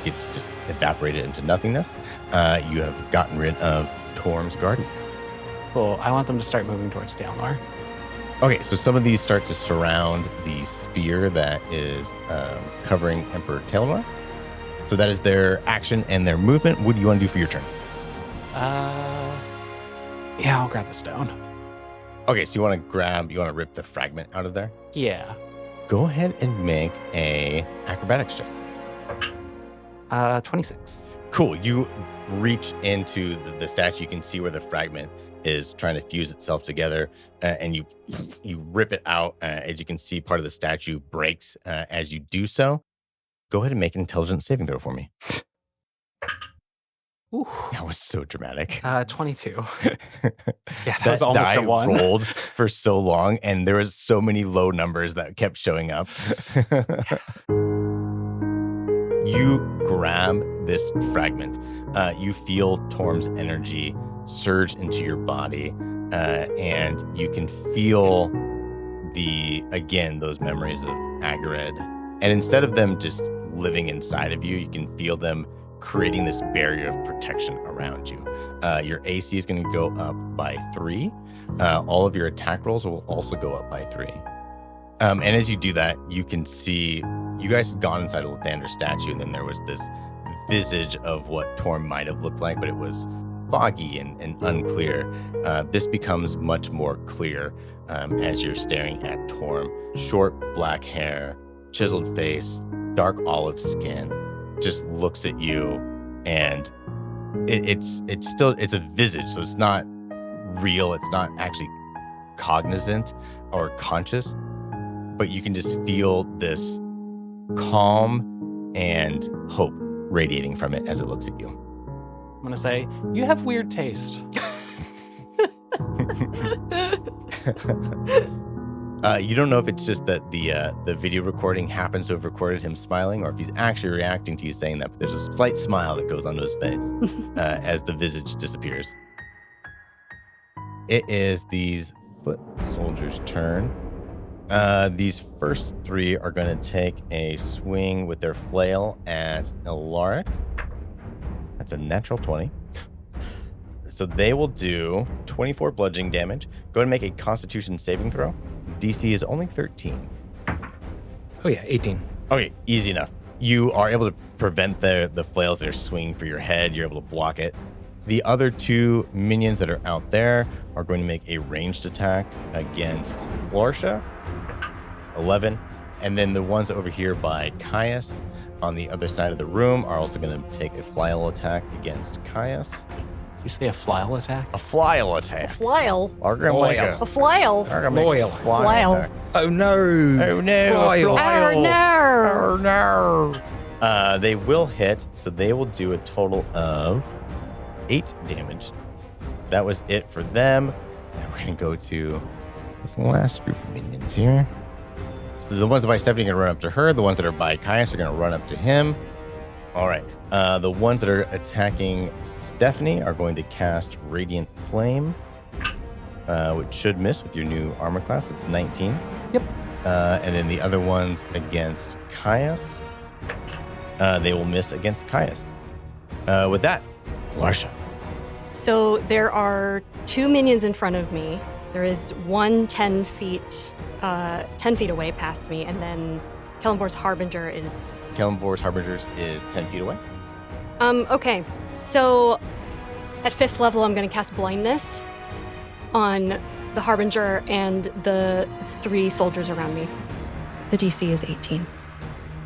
gets just evaporated into nothingness. You have gotten rid of Torm's guardian. Cool. I want them to start moving towards Dalnor. Okay, so some of these start to surround the sphere that is covering Emperor Dalcia. So that is their action and their movement. What do you want to do for your turn? Yeah, I'll grab the stone. Okay, so you want to rip the fragment out of there? Yeah. Go ahead and make a acrobatics check. 26. Cool. You reach into the statue. You can see where the fragment is trying to fuse itself together, and you rip it out. As you can see, part of the statue breaks as you do so. Go ahead and make an intelligence saving throw for me. Ooh. That was so dramatic. 22. Yeah, that was almost die a 1. rolled for so long, and there was so many low numbers that kept showing up. You grab this fragment. You feel Torm's energy surge into your body, and you can feel those memories of Agarid. And instead of them just living inside of you, you can feel them creating this barrier of protection around you. Your AC is going to go up by 3. All of your attack rolls will also go up by 3. And as you do that, you can see you guys had gone inside a Lathander statue, and then there was this visage of what Torm might have looked like, but it was foggy and unclear. This becomes much more clear as you're staring at Torm. Short black hair, chiseled face, dark olive skin, just looks at you, and it's a visage, so it's not real. It's not actually cognizant or conscious, but you can just feel this calm and hope radiating from it as it looks at you. I'm going to say, you have weird taste. You don't know if it's just that the video recording happens to have recorded him smiling, or if he's actually reacting to you saying that, but there's a slight smile that goes onto his face as the visage disappears. It is these foot soldiers' turn. These first 3 are going to take a swing with their flail at Alaric. That's a natural 20. So they will do 24 bludgeoning damage. Go ahead and make a Constitution saving throw. DC is only 13. Oh yeah, 18. Okay, easy enough. You are able to prevent the flails that are swinging for your head. You're able to block it. The other 2 minions that are out there are going to make a ranged attack against Dalcia. 11. And then the ones over here by Caius on the other side of the room are also going to take a flail attack against Caius. You say a flail attack? A flail attack. Flail. Are going to make A flail. Flail. Flail. Attack. Oh no! Oh no! Flail. Oh no! Oh no! They will hit, so they will do a total of 8 damage. That was it for them. Now we're going to go to this last group of minions here. So the ones by Stephanie are going to run up to her. The ones that are by Caius are going to run up to him. All right. The ones that are attacking Stephanie are going to cast Radiant Flame, which should miss with your new armor class. It's 19. Yep. And then the other ones against Caius, they will miss against Caius. With that, Dalcia. So there are 2 minions in front of me. There is one 10 feet away past me, and then Kelemvor's Harbinger is... Kelemvor's Harbingers is 10 feet away. Okay. So at 5th level, I'm going to cast Blindness on the Harbinger and the 3 soldiers around me. The DC is 18.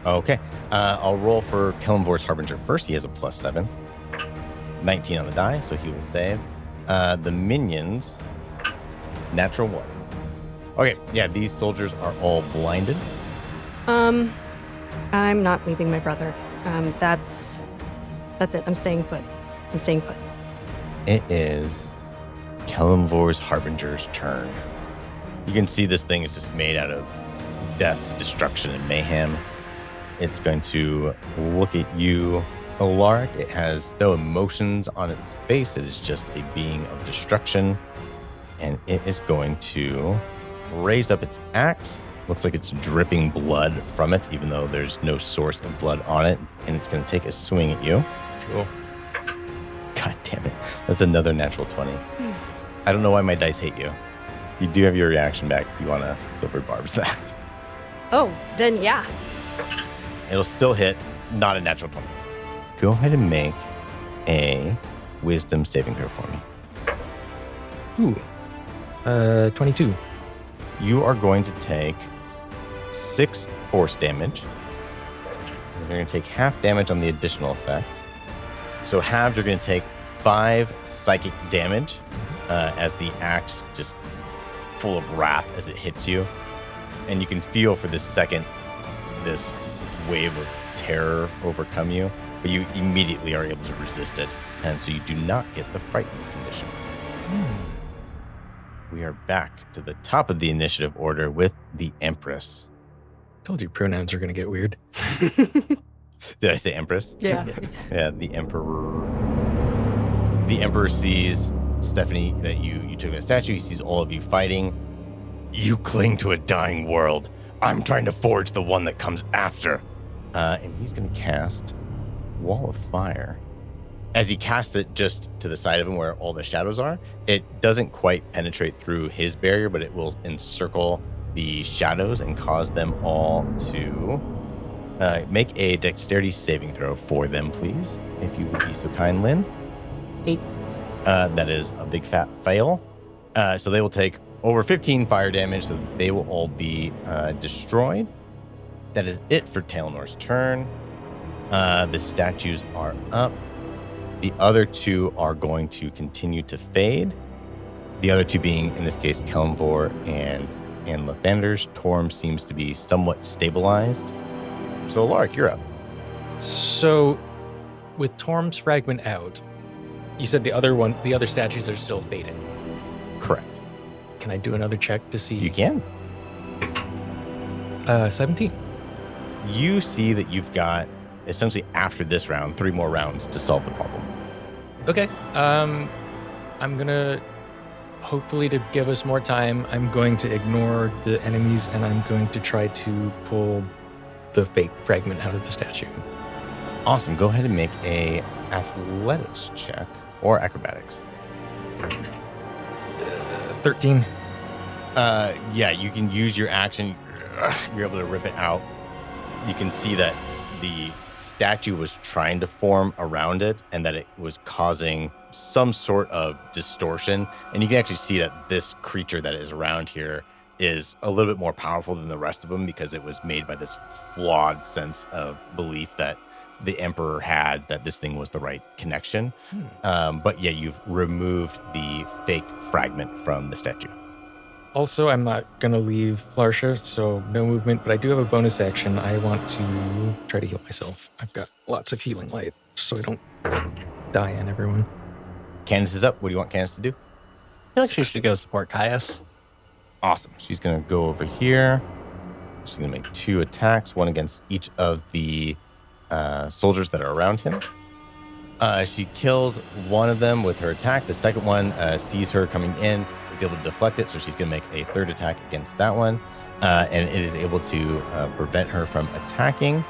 Okay. I'll roll for Kelemvor's Harbinger first. He has a +7. 19 on the die, so he will save. The minions, natural 1. Okay, yeah, these soldiers are all blinded. I'm not leaving my brother. That's it. I'm staying put. It is Kelemvor's Harbinger's turn. You can see this thing is just made out of death, destruction, and mayhem. It's going to look at you, Alaric. It has no emotions on its face. It is just a being of destruction. And it is going to raise up its axe. Looks like it's dripping blood from it, even though there's no source of blood on it. And it's going to take a swing at you. Cool. God damn it. That's another natural 20. I don't know why my dice hate you. You do have your reaction back if you want to silver barbs that. Oh, then yeah. It'll still hit, not a natural 20. Go ahead and make a wisdom saving throw for me. Ooh. 22. You are going to take 6 force damage. You're going to take half damage on the additional effect. So halved, you're going to take 5 psychic damage as the axe just full of wrath as it hits you. And you can feel for this second this wave of terror overcome you, but you immediately are able to resist it. And so you do not get the frightened condition. We are back to the top of the initiative order with the Empress. Told you pronouns are going to get weird. Did I say Empress? Yeah. Yeah, the Emperor. The Emperor sees Stephanie, that you took the statue. He sees all of you fighting. You cling to a dying world. I'm trying to forge the one that comes after. And he's going to cast Wall of Fire. As he casts it just to the side of him where all the shadows are, it doesn't quite penetrate through his barrier, but it will encircle the shadows and cause them all to make a dexterity saving throw for them, please. If you would be so kind, Lynn. 8. That is a big fat fail. So they will take over 15 fire damage, so they will all be destroyed. That is it for Tailnor's turn. The statues are up. The other 2 are going to continue to fade. The other 2 being, in this case, Kelemvor and Lathander's. Torm seems to be somewhat stabilized. So, Alaric, you're up. So, with Torm's fragment out, you said the other statues are still fading. Correct. Can I do another check to see? You can. 17. You see that you've got, essentially after this round, 3 more rounds to solve the problem. Okay. I'm going to, hopefully to give us more time, I'm going to ignore the enemies and I'm going to try to pull the fake fragment out of the statue. Awesome. Go ahead and make a athletics check or acrobatics. 13. Yeah, you can use your action. You're able to rip it out. You can see that the statue was trying to form around it and that it was causing some sort of distortion. And you can actually see that this creature that is around here is a little bit more powerful than the rest of them because it was made by this flawed sense of belief that the Emperor had that this thing was the right connection. But yeah, you've removed the fake fragment from the statue. Also, I'm not going to leave Dalcia, so no movement, but I do have a bonus action. I want to try to heal myself. I've got lots of healing light, so I don't die on everyone. Candace is up. What do you want Candace to do? I feel like she should go support Caius. Awesome. She's going to go over here. She's going to make 2 attacks, one against each of the soldiers that are around him. She kills one of them with her attack. The second one sees her coming in, is able to deflect it, so she's going to make a third attack against that one. And it is able to prevent her from attacking,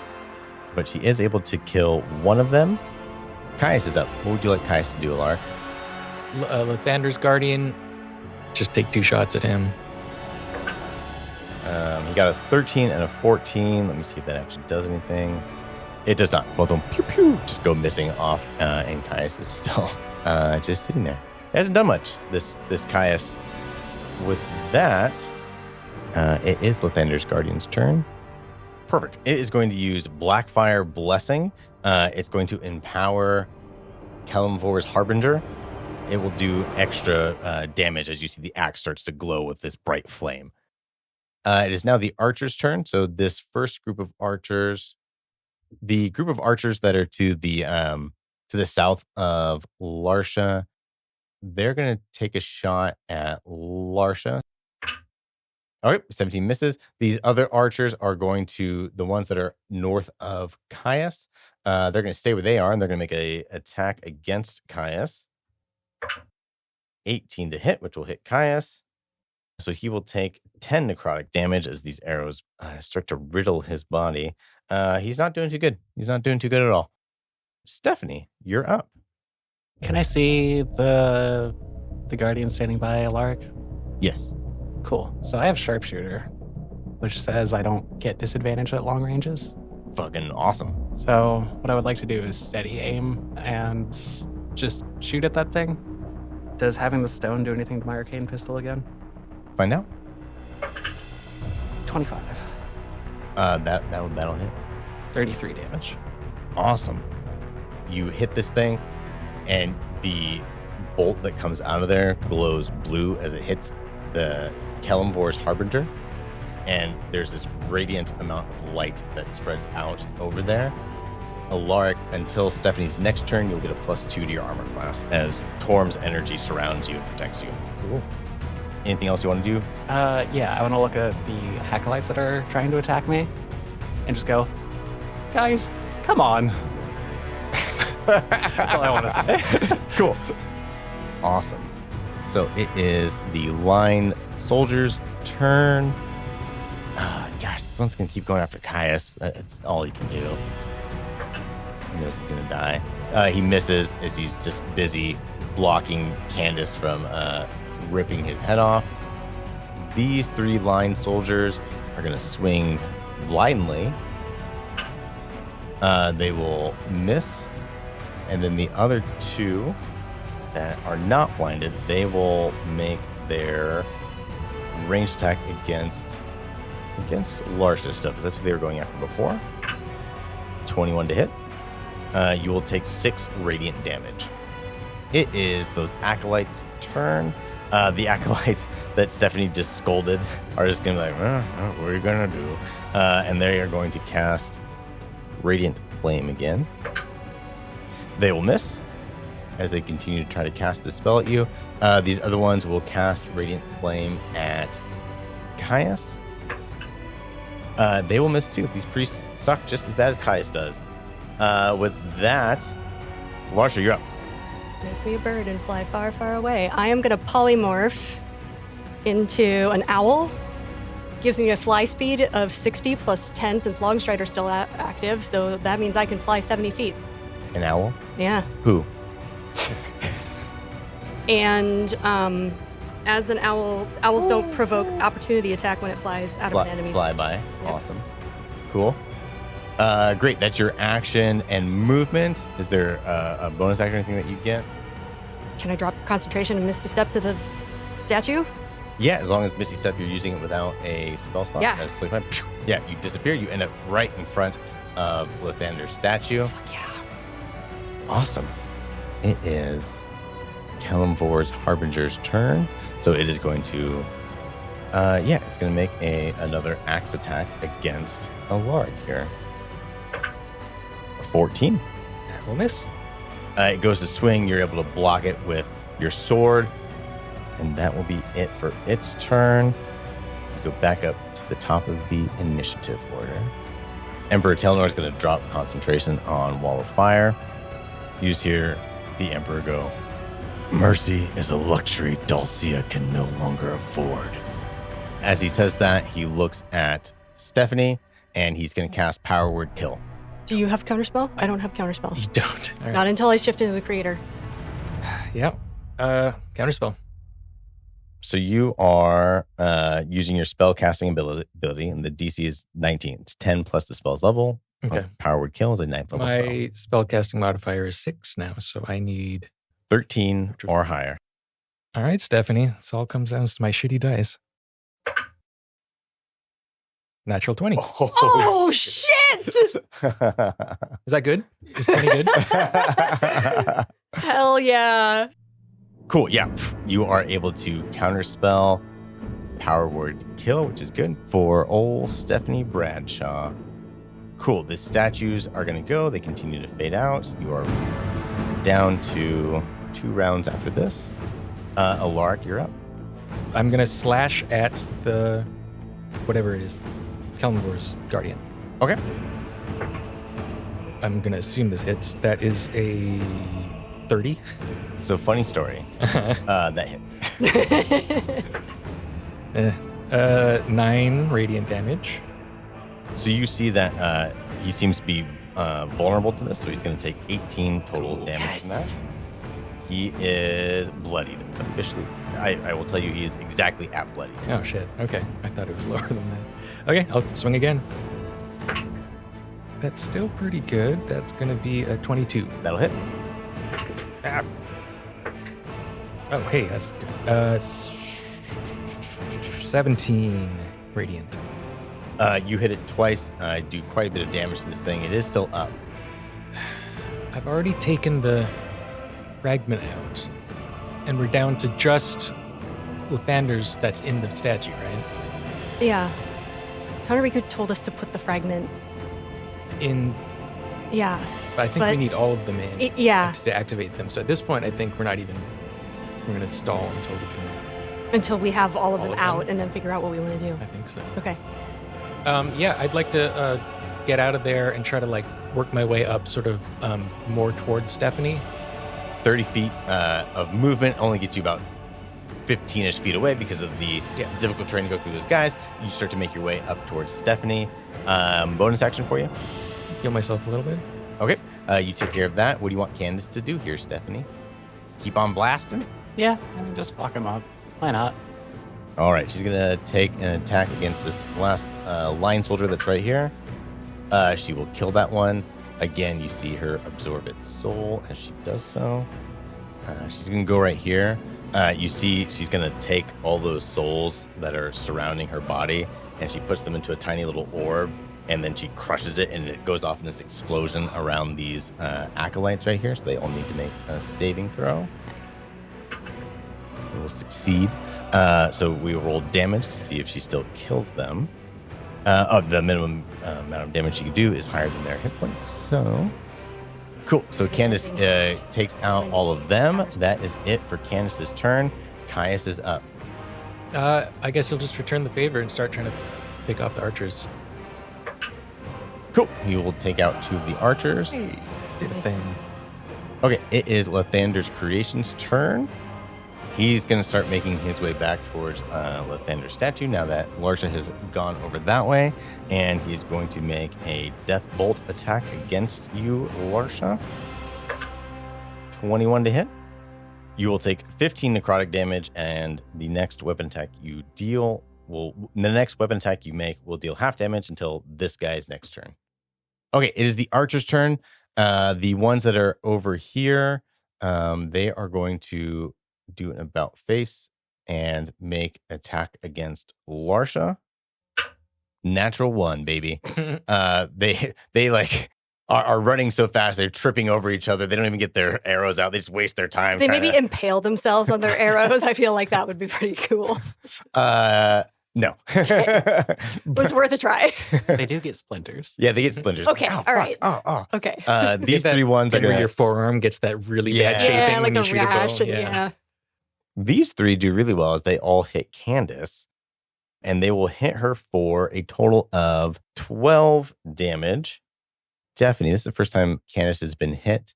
but she is able to kill one of them. Caius is up. What would you like Caius to do, Alaric? Lathander's Guardian, just take 2 shots at him. He got a 13 and a 14. Let me see if that actually does anything. It does not. Both of them pew pew just go missing off, and Caius is still just sitting there. It hasn't done much, this Caius. With that, it is Lathander's Guardian's turn. Perfect. It is going to use Blackfire Blessing. It's going to empower Kelemvor's Harbinger. It will do extra damage as you see the axe starts to glow with this bright flame. It is now the archer's turn. So this first group of archers, the group of archers that are to the south of Larsha, they're going to take a shot at Larsha. Okay, 17 misses. These other archers are going to the ones that are north of Caius. They're going to stay where they are, and they're going to make a attack against Caius. 18 to hit, which will hit Caius. So he will take 10 necrotic damage as these arrows start to riddle his body. He's not doing too good. He's not doing too good at all. Stephanie, you're up. Can I see the Guardian standing by Alaric? Yes. Cool. So I have Sharpshooter, which says I don't get disadvantage at long ranges. Fucking awesome. So what I would like to do is steady aim and just shoot at that thing. Does having the stone do anything to my arcane pistol again? Find out. 25. That'll hit. 33 damage. Awesome. You hit this thing, and the bolt that comes out of there glows blue as it hits the Kelemvor's Harbinger, and there's this radiant amount of light that spreads out over there. Alaric, until Stephanie's next turn, you'll get a +2 to your armor class as Torm's energy surrounds you and protects you. Cool. Anything else you want to do? Yeah, I want to look at the acolytes that are trying to attack me and just go, guys, come on. That's all I want to say. Cool. Awesome. So it is the line soldier's turn. Gosh, this one's going to keep going after Caius. That's all he can do. He knows he's going to die. He misses as he's just busy blocking Candace from ripping his head off. These 3 line soldiers are going to swing blindly. They will miss. And then the other 2 that are not blinded, they will make their ranged attack against Larsha's stuff, because that's what they were going after before. 21 to hit. You will take 6 radiant damage. It is those acolytes' turn. The acolytes that Stephanie just scolded are just going to be like, what are you going to do? And they are going to cast Radiant Flame again. They will miss as they continue to try to cast this spell at you. These other ones will cast Radiant Flame at Caius. They will miss too. These priests suck just as bad as Caius does. With that, Larsha, you're up. Make me a bird and fly far, far away. I am going to polymorph into an owl. Gives me a fly speed of 60 plus 10 since Longstrider's still active. So that means I can fly 70 feet. An owl? Yeah. Who? And as an owl, owls don't provoke opportunity attack when it flies out of an enemy. Flyby. Yep. Awesome. Cool. Great. That's your action and movement. Is there a bonus action or anything that you get? Can I drop concentration and Misty Step to the statue? Yeah, as long as Misty Step, you're using it without a spell slot. Yeah. That's totally fine. Yeah, you disappear. You end up right in front of Lathander's statue. Fuck yeah. Awesome. It is Kelemvor's Harbinger's turn. So it is going to, it's going to make another axe attack against Alaric here. 14. That will miss. It goes to swing. You're able to block it with your sword. And that will be it for its turn. You go back up to the top of the initiative order. Emperor Telnor is going to drop concentration on Wall of Fire. You just hear the Emperor go, Mercy is a luxury Dalcia can no longer afford. As he says that, he looks at Stephanie, and he's going to cast Power Word Kill. Do you have counterspell? I don't have counterspell. You don't. All right. Not until I shift into the creator. Yep. Counterspell. So you are using your spell casting ability, and the DC is 19. It's 10 plus the spell's level. Okay. Power Word Kill is a 9th level spell. My spell casting modifier is 6 now, so I need 13 or higher. All right, Stephanie. This all comes down to my shitty dice. Natural 20. Oh, shit! Is that good? Is 20 good? Hell yeah. Cool, yeah. You are able to counterspell Power Word Kill, which is good for old Stephanie Bradshaw. Cool, the statues are going to go. They continue to fade out. You are down to 2 rounds after this. Alaric, you're up. I'm going to slash at the, whatever it is, Kelmvor's Guardian. Okay. I'm going to assume this hits. That is a 30. So, funny story. That hits. 9 radiant damage. So you see that he seems to be vulnerable to this, so he's going to take 18 total damage from that. He is bloodied officially. I will tell you he is exactly at bloodied. Oh, shit. Okay. I thought it was lower than that. Okay, I'll swing again. That's still pretty good. That's going to be a 22. That'll hit. Ah. Oh, hey, that's good. 17 radiant. You hit it twice. Do quite a bit of damage to this thing. It is still up. I've already taken the fragment out, and we're down to just Lathander's that's in the statue, right? Yeah. Tanariku told us to put the fragment In, Yeah. but I think we need all of them in Yeah. to activate them. So at this point, I think we're going to stall until we can. Until we have all of All them of them? out and then figure out what we want to do. I think so. Okay. Yeah, I'd like to get out of there and try to work my way up sort of more towards Stephanie. 30 feet of movement only gets you about 15-ish feet away because of the difficult terrain to go through those guys. You start to make your way up towards Stephanie. Bonus action for you. Heal myself a little bit. Okay. You take care of that. What do you want Candace to do here, Stephanie? Keep on blasting? Yeah, I mean, just fuck him up. Why not? All right. She's going to take an attack against this last line soldier that's right here. She will kill that one. Again, you see her absorb its soul as she does so. She's going to go right here. You see she's going to take all those souls that are surrounding her body, and she puts them into a tiny little orb, and then she crushes it, and it goes off in this explosion around these acolytes right here. So they all need to make a saving throw. Nice. It will succeed. So we will roll damage to see if she still kills them. The minimum amount of damage she can do is higher than their hit points. So, cool. So Candace takes out all of them. That is it for Candace's turn. Caius is up. I guess he'll just return the favor and start trying to pick off the archers. Cool. He will take out 2 of the archers. Hey, did a Nice. thing. Okay, it is Lathander's Creation's turn. He's going to start making his way back towards Lathander's statue now that Larcia has gone over that way. And he's going to make a Death Bolt attack against you, Larcia. 21 to hit. You will take 15 necrotic damage, and the next weapon attack you make will deal half damage until this guy's next turn. Okay, it is the archer's turn. The ones that are over here, they are going to do an about face and make attack against Larcia. Natural 1, baby. They are running so fast, they're tripping over each other. They don't even get thetheir arrows out. They just waste their time. They maybe impale themselves on their arrows. I feel like that would be pretty cool. No. It was worth a try. They do get splinters. Yeah, they get splinters. Okay, Ow, all fuck. right. Oh. Okay. These Get that 3 ones are thing where going your to... forearm gets that really bad Yeah. chafing Yeah, like when you the shoot a rash. bow. And yeah. These 3 do really well as they all hit Candace, and they will hit her for a total of 12 damage. Stephanie, this is the first time Candace has been hit.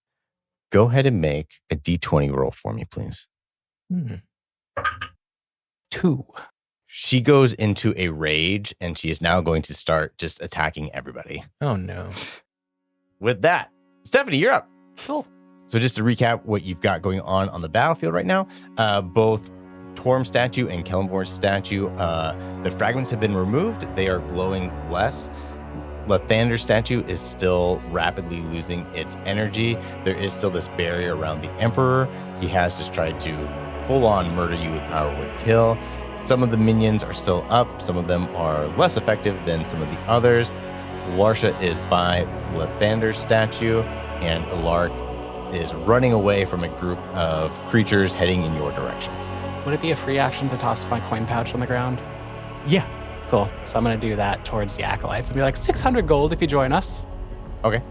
Go ahead and make a d20 roll for me, please. 2. She goes into a rage, and she is now going to start just attacking everybody. Oh, no. With that, Stephanie, you're up. Cool. So just to recap what you've got going on the battlefield right now, both Torm's statue and Kellenborg's statue, the fragments have been removed. They are glowing less. Lathander's statue is still rapidly losing its energy. There is still this barrier around the Emperor. He has just tried to full-on murder you with Power Word Kill. Some of the minions are still up. Some of them are less effective than some of the others. Dalcia is by Lathander's statue, and Alaric is running away from a group of creatures heading in your direction. Would it be a free action to toss my coin pouch on the ground? Yeah. Cool. So I'm going to do that towards the acolytes and be like, 600 gold if you join us. Okay.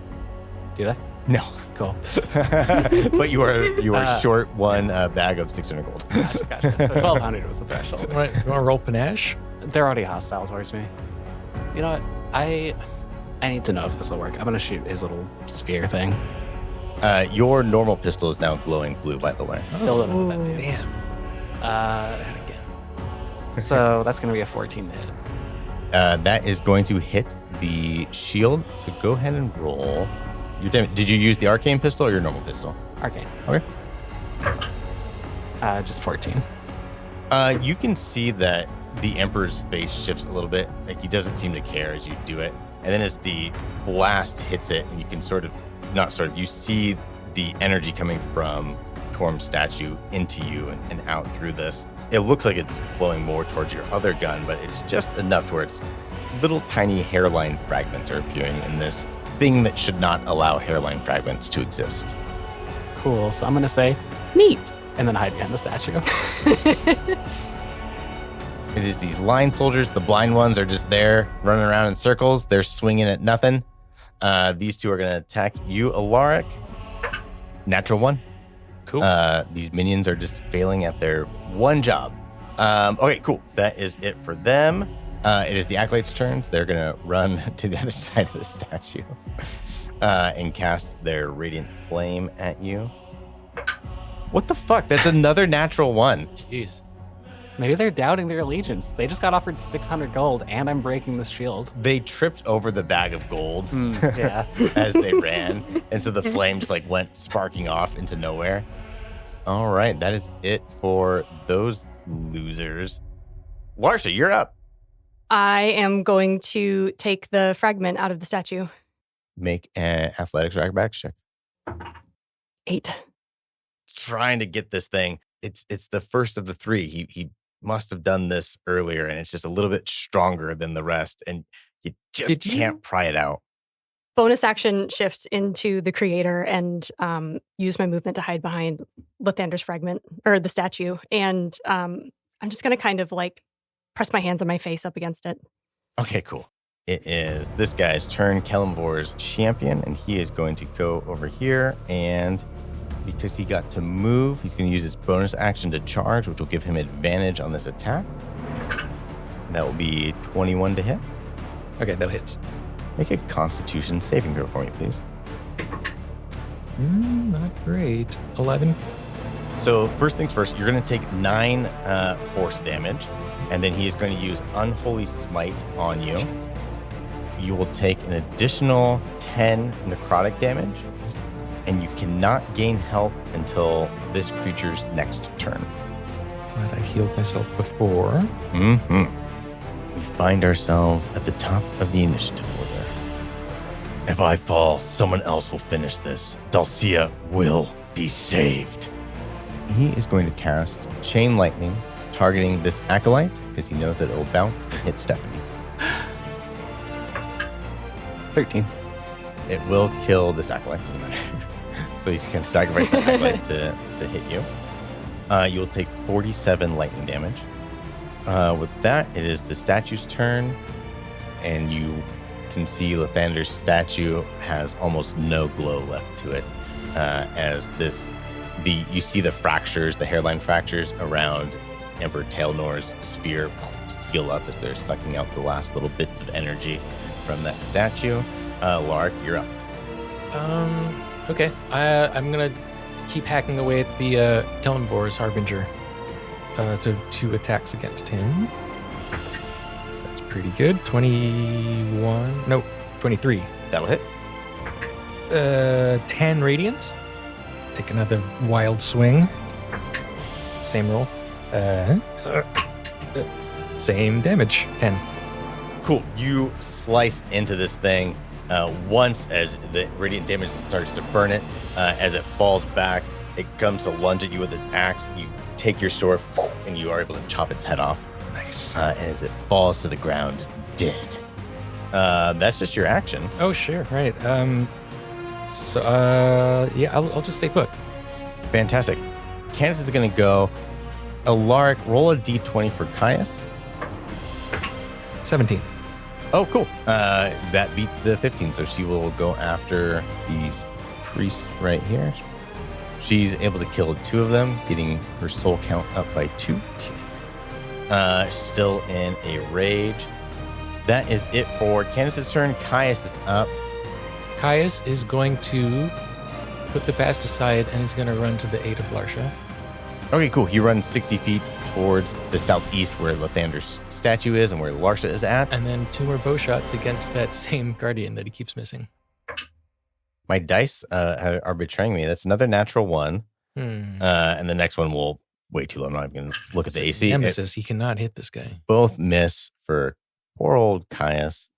Do they? No. Cool. But you are short one bag of 600 gold. Gotcha. So 1,200 was the threshold. Right, you want to roll panache? They're already hostile towards me. You know what? I need to know if this will work. I'm going to shoot his little spear thing. Your normal pistol is now glowing blue, by the way. Still don't know what that means. And again. So that's going to be a 14 to hit. That is going to hit the shield. So go ahead and roll your damage. Did you use the arcane pistol or your normal pistol? Arcane. Okay. Just 14. You can see that the Emperor's face shifts a little bit. Like he doesn't seem to care as you do it. And then as the blast hits it, and you can you see the energy coming from Torm's statue into you and out through this. It looks like it's flowing more towards your other gun, but it's just enough to where it's little tiny hairline fragments are appearing in this thing that should not allow hairline fragments to exist. Cool. So I'm going to say, neat, and then hide behind the statue. It is these line soldiers. The blind ones are just there running around in circles. They're swinging at nothing. These two are going to attack you, Alaric. Natural 1. Cool. These minions are just failing at their one job. Okay, cool. That is it for them. It is the Acolyte's turns. They're going to run to the other side of the statue and cast their Radiant Flame at you. What the fuck? That's another natural 1. Jeez. Maybe they're doubting their allegiance. They just got offered 600 gold, and I'm breaking this shield. They tripped over the bag of gold Yeah. as they ran, and so the flames went sparking off into nowhere. All right, that is it for those losers. Dalcia, you're up. I am going to take the fragment out of the statue. Make an athletics or acrobatics check. 8. Trying to get this thing. It's the first of the 3. He must have done this earlier, and it's just a little bit stronger than the rest, and you just can't pry it out. Bonus action shift into the creator and use my movement to hide behind Lathander's fragment, or the statue. And I'm just going to kind of press my hands on my face up against it. Okay, cool. It is this guy's turn, Kellenborg's champion, and he is going to go over here, and because he got to move, he's going to use his bonus action to charge, which will give him advantage on this attack. That will be 21 to hit. Okay, that hits. Make a Constitution saving throw for me, please. Not great. 11. So first things first, you're going to take 9 force damage, and then he is going to use Unholy Smite on you. You will take an additional 10 necrotic damage, and you cannot gain health until this creature's next turn. Glad I healed myself before. We find ourselves at the top of the initiative order. If I fall, someone else will finish this. Dalcia will be saved. He is going to cast Chain Lightning, targeting this Acolyte, because he knows that it will bounce and hit Stephanie. 13. It will kill this Acolyte, doesn't matter. So he's going to sacrifice the Acolyte to hit you. You will take 47 lightning damage. With that, it is the statue's turn, and you can see Lathander's statue has almost no glow left to it. As you see the fractures, the hairline fractures around Emperor Tailnor's sphere heal up as they're sucking out the last little bits of energy from that statue. Lark, you're up. Okay. I'm going to keep hacking away at the Telemvor's Harbinger. So 2 attacks against him. That's pretty good. 21. No, 23. That'll hit. 10 radiant. Take another wild swing. Same roll. Same damage. 10. Cool. You slice into this thing once as the radiant damage starts to burn it. As it falls back, it comes to lunge at you with its axe. You take your sword and you are able to chop its head off. Nice. As it falls to the ground, dead. That's just your action. Oh, sure. Right. Yeah, I'll just stay put. Fantastic. Candace is going to go. Alaric, roll a d20 for Caius. 17. Oh, cool. That beats the 15, so she will go after these priests right here. She's able to kill 2 of them, getting her soul count up by 2. Jeez. Still in a rage. That is it for Candace's turn. Caius is up. Caius is going to put the past aside and is going to run to the aid of Dalcia. Okay, cool. He runs 60 feet towards the southeast where Lathander's statue is and where Dalcia is at. And then 2 more bow shots against that same guardian that he keeps missing. My dice are betraying me. That's another natural 1. And the next one will wait too long. I'm not even going to look at the AC. Nemesis, he cannot hit this guy. Both miss for poor old Caius.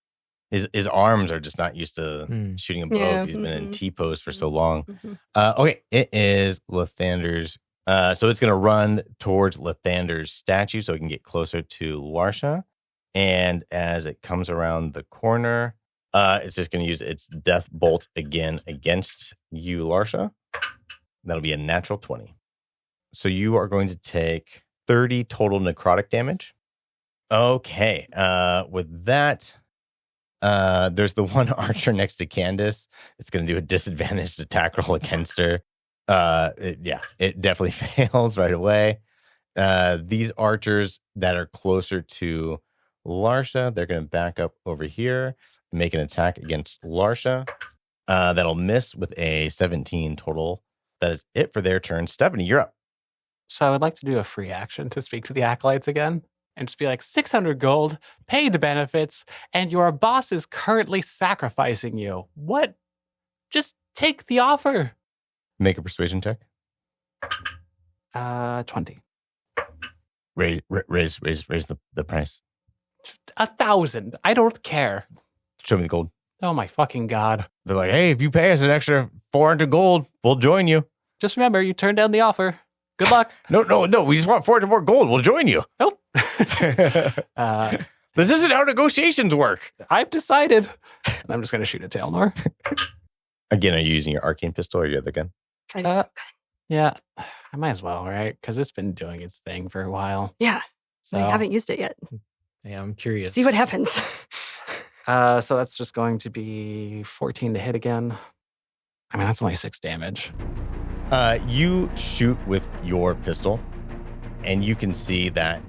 His arms are just not used to shooting a bow. Yeah. He's been in T-pose for so long. Okay, it is Lathander's. So it's going to run towards Lathander's statue so it can get closer to Dalcia. And as it comes around the corner, it's just going to use its death bolt again against you, Dalcia. That'll be a natural 20. So you are going to take 30 total necrotic damage. Okay. With that, there's the one archer next to Candace. It's going to do a disadvantaged attack roll against her. It definitely fails right away. These archers that are closer to Dalcia, they're going to back up over here, make an attack against Dalcia. That'll miss with a 17 total. That is it for their turn. Stephanie, you're up. So I would like to do a free action to speak to the acolytes again and just be like, 600 gold, paid benefits, and your boss is currently sacrificing you. What? Just take the offer. Make a persuasion check. 20. Raise the price. 1,000. I don't care. Show me the gold. Oh my fucking God. They're like, hey, if you pay us an extra 400 gold, we'll join you. Just remember, you turned down the offer. Good luck. No. We just want 400 more gold. We'll join you. Nope. This isn't how negotiations work. I've decided. I'm just going to shoot at Tailnor. Again, are you using your arcane pistol or your other gun? Try that. Yeah, I might as well, right? Because it's been doing its thing for a while. Yeah. So I haven't used it yet. Yeah, I'm curious. See what happens. So that's just going to be 14 to hit again. I mean, that's only 6 damage. You shoot with your pistol, and you can see that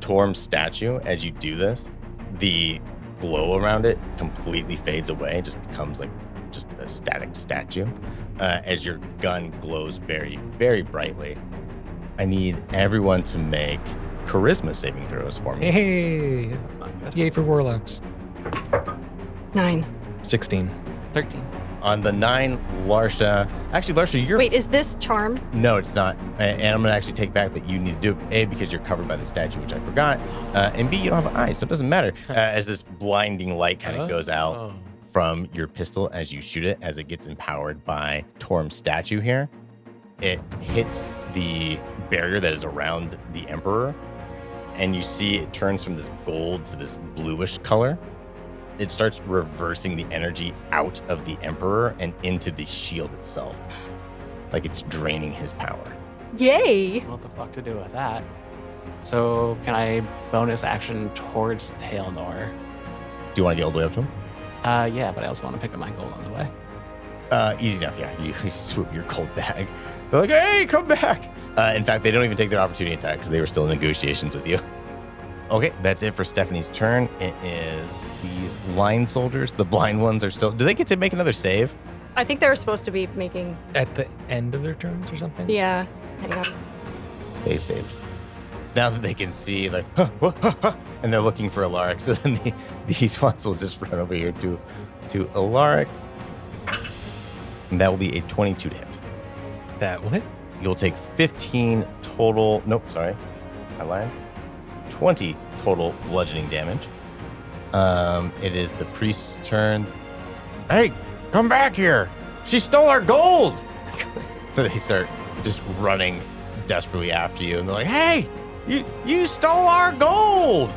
Torm's statue, as you do this, the glow around it completely fades away. It just becomes like just a static statue as your gun glows very, very brightly. I need everyone to make charisma saving throws for me. Hey, That's not good. yay for warlocks. 9. 16. 13. On the 9, Dalcia. Actually, Dalcia, you're... Wait, is this charm? No, it's not. And I'm going to actually take back that you need to do it, A, because you're covered by the statue, which I forgot, and B, you don't have eyes, so it doesn't matter. As this blinding light kind of goes out from your pistol as you shoot it, as it gets empowered by Torm's statue here, it hits the barrier that is around the Emperor, and you see it turns from this gold to this bluish color. It starts reversing the energy out of the Emperor and into the shield itself. Like it's draining his power. Yay! What the fuck to do with that? So can I bonus action towards Tailnor? Do you want to get all the way up to him? Yeah, but I also want to pick up my gold on the way. Easy enough, yeah. You swoop your gold bag. They're like, hey, come back. In fact, they don't even take their opportunity attack because they were still in negotiations with you. Okay, that's it for Stephanie's turn. It is these line soldiers. The blind ones are still... Do they get to make another save? I think they're supposed to be making... At the end of their turns or something? Yeah. Hang on. They saved. Now that they can see, like, and they're looking for Alaric, so then these ones will just run over here to Alaric. And that will be a 22 to hit. That will hit. You'll take 15 total. Nope, sorry. I lied. 20 total bludgeoning damage. It is the priest's turn. Hey, come back here. She stole our gold. So they start just running desperately after you, and they're like, hey, you stole our gold.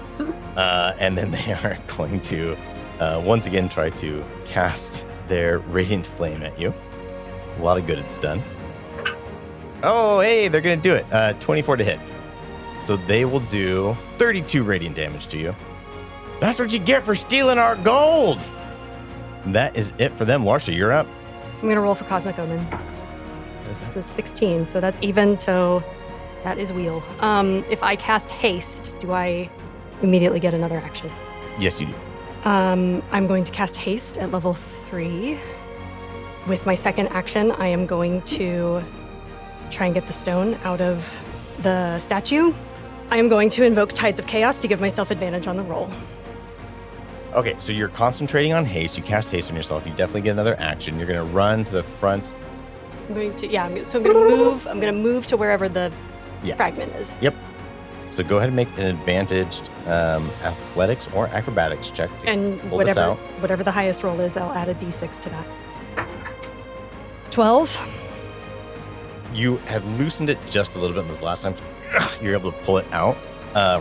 And then they are going to once again try to cast their Radiant Flame at you. A lot of good it's done. Oh, hey, they're going to do it. 24 to hit. So they will do 32 radiant damage to you. That's what you get for stealing our gold. And that is it for them. Dalcia, you're up. I'm going to roll for Cosmic Omen. What is that? It's a 16, so that's even, so that is wheel. If I cast Haste, do I immediately get another action? Yes, you do. I'm going to cast Haste at level 3. With my second action, I am going to try and get the stone out of the statue. I am going to invoke Tides of Chaos to give myself advantage on the roll. Okay, so you're concentrating on haste. You cast haste on yourself. You definitely get another action. You're going to run to the front. I'm going to move to wherever the fragment is. Yep. So go ahead and make an advantaged athletics or acrobatics check to And pull this out. whatever the highest roll is, I'll add a d6 to that. 12. You have loosened it just a little bit this last time. You're able to pull it out.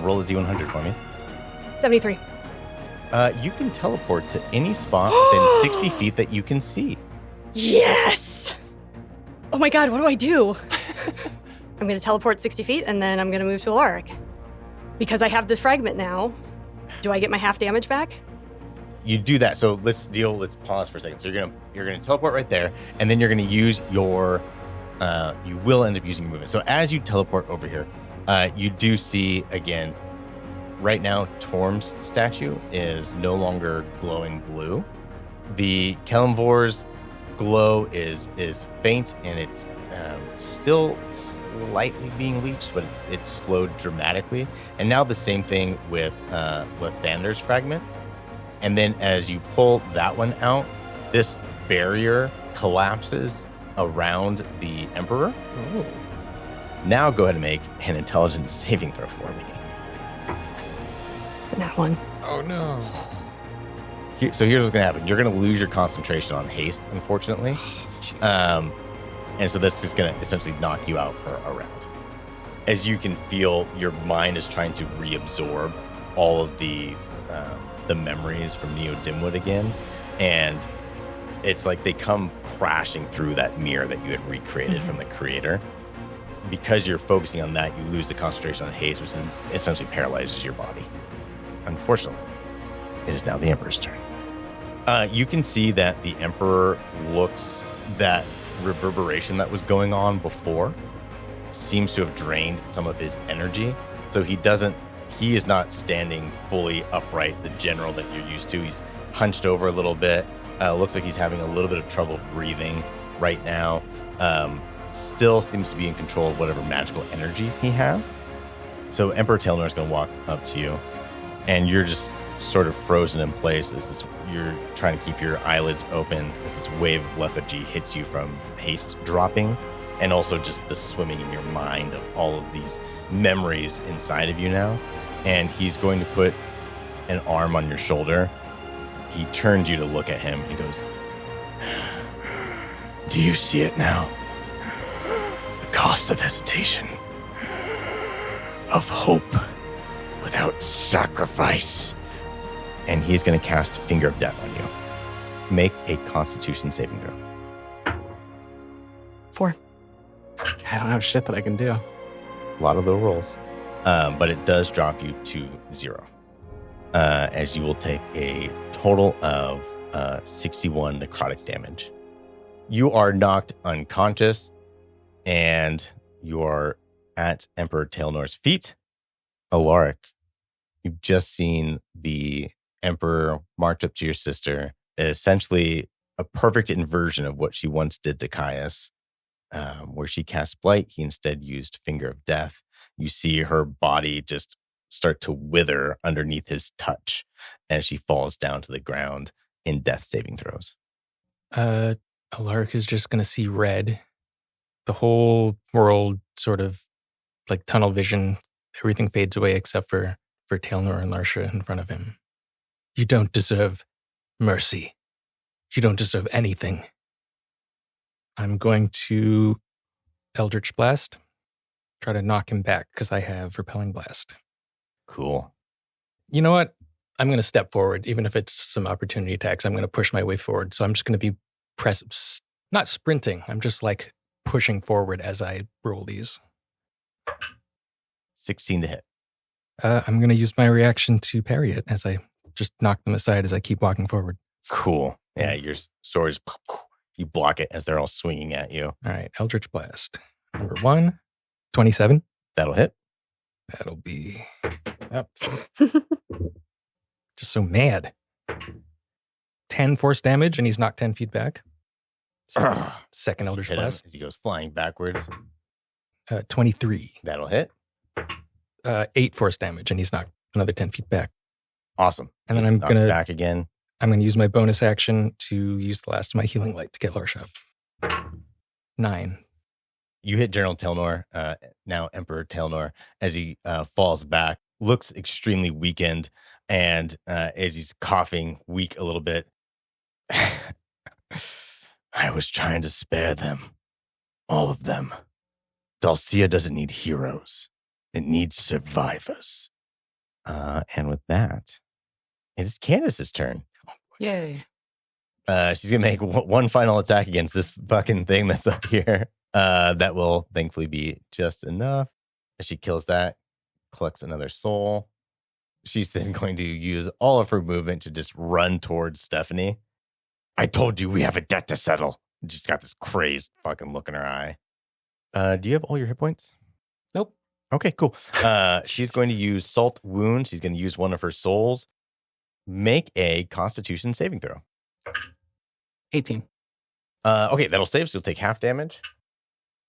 Roll a d100 for me. 73. You can teleport to any spot within 60 feet that you can see. Yes! Oh my god, what do I do? I'm going to teleport 60 feet, and then I'm going to move to Alaric. Because I have this fragment now, do I get my half damage back? You do that. So let's pause for a second. So you're gonna teleport right there, and then you're gonna use your you will end up using your movement. So as you teleport over here, you do see again, right now Torm's statue is no longer glowing blue. The Kelemvor's glow is faint, and it's still slightly being leached, but it's slowed dramatically. And now the same thing with Lathander's fragment. And then as you pull that one out, this barrier collapses around the Emperor. Oh. Now go ahead and make an intelligence saving throw for me. It's a nat 1. Oh, no. So here's what's going to happen. You're going to lose your concentration on haste, unfortunately. And so that's just going to essentially knock you out for a round. As you can feel, your mind is trying to reabsorb all of the memories from Neo Dimwood again. And it's like they come crashing through that mirror that you had recreated from the creator. Because you're focusing on that, you lose the concentration on haste, which then essentially paralyzes your body. Unfortunately, it is now the Emperor's turn. You can see that the Emperor looks, that reverberation that was going on before seems to have drained some of his energy. So he is not standing fully upright, the general that you're used to. He's hunched over a little bit. Looks like he's having a little bit of trouble breathing right now. Still seems to be in control of whatever magical energies he has. So Emperor Tailnor is going to walk up to you, and you're just sort of frozen in place as you're trying to keep your eyelids open as this wave of lethargy hits you from haste dropping, and also just the swimming in your mind of all of these memories inside of you now. And he's going to put an arm on your shoulder. He turns you to look at him. He goes, "Do you see it now? The cost of hesitation, of hope without sacrifice." And he's going to cast Finger of Death on you. Make a Constitution saving throw. 4. I don't have shit that I can do. A lot of low rolls. But it does drop you to 0. As you will take a total of 61 necrotic damage. You are knocked unconscious, and you are at Emperor Tailnor's feet. Alaric, you've just seen the Emperor march up to your sister, essentially a perfect inversion of what she once did to Caius. Where she cast Blight, he instead used Finger of Death. You see her body just start to wither underneath his touch as she falls down to the ground in death saving throws. Alaric is just going to see red. The whole world sort of like tunnel vision. Everything fades away except for Tailnor and Larcia in front of him. You don't deserve mercy. You don't deserve anything. I'm going to Eldritch Blast. Try to knock him back because I have Repelling Blast. Cool. You know what? I'm going to step forward. Even if it's some opportunity attacks, I'm going to push my way forward. So I'm just going to be not sprinting. I'm just like pushing forward as I roll these. 16 to hit. I'm going to use my reaction to parry it as I just knock them aside as I keep walking forward. Cool. Yeah, your swords, you block it as they're all swinging at you. All right, Eldritch Blast. Number 1, 27. That'll hit. That'll be... Yep. Just so mad. 10 force damage, and he's knocked 10 feet back. Second Eldritch Hit him Blast. as he goes flying backwards. 23. That'll hit. 8 force damage, and he's knocked another 10 feet back. Awesome. And then He's I'm knocked gonna back again. I'm gonna use my bonus action to use the last of my healing light to get Larcia up. 9. You hit General Tailnor, now Emperor Tailnor, as he falls back, looks extremely weakened, and as he's coughing, weak a little bit. I was trying to spare them. All of them. Dalcia doesn't need heroes. It needs survivors. And with that, it is Candace's turn. Yay. She's going to make one final attack against this fucking thing that's up here. That will thankfully be just enough. As she kills that, collects another soul. She's then going to use all of her movement to just run towards Stephanie. I told you we have a debt to settle. She's got this crazed fucking look in her eye. Do you have all your hit points? Nope. Okay, cool. She's going to use Salt Wound. She's going to use one of her souls. Make a Constitution saving throw. 18. Okay, that'll save, so you'll take half damage.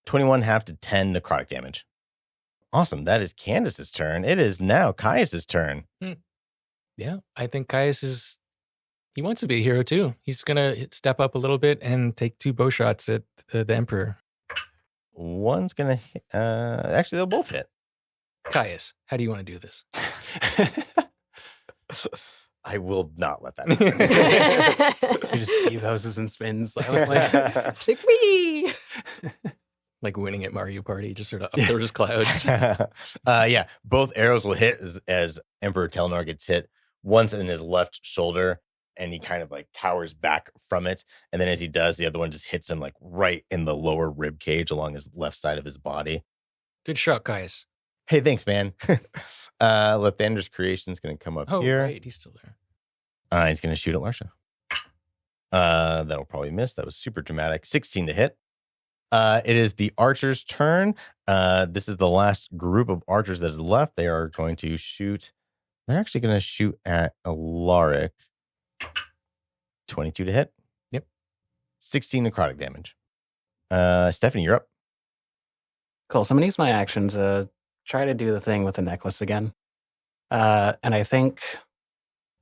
21 half to 10 necrotic damage. Awesome. That is Candace's turn. It is now Caius's turn. Yeah, I think Caius he wants to be a hero too. He's going to step up a little bit and take 2 bow shots at the Emperor. One's going to hit. Actually, they'll both hit. Caius, how do you want to do this? I will not let that happen. She just T-poses and spins silently. It's like, wee! Like winning at Mario Party, just sort of up there, just clouds. Yeah, both arrows will hit as Emperor Telnor gets hit. One's in his left shoulder, and he kind of like towers back from it. And then as he does, the other one just hits him like right in the lower rib cage along his left side of his body. Good shot, Caius. Hey, thanks, man. Lathander's creation's going to come up here. Right, he's still there. He's going to shoot at Larcia. That'll probably miss. That was super dramatic. 16 to hit. It is the archer's turn. This is the last group of archers that is left. They are going to shoot. They're actually going to shoot at Alaric. 22 to hit. Yep. 16 necrotic damage. Stephanie, you're up. Cool. So I'm going to use my action to try to do the thing with the necklace again. And I think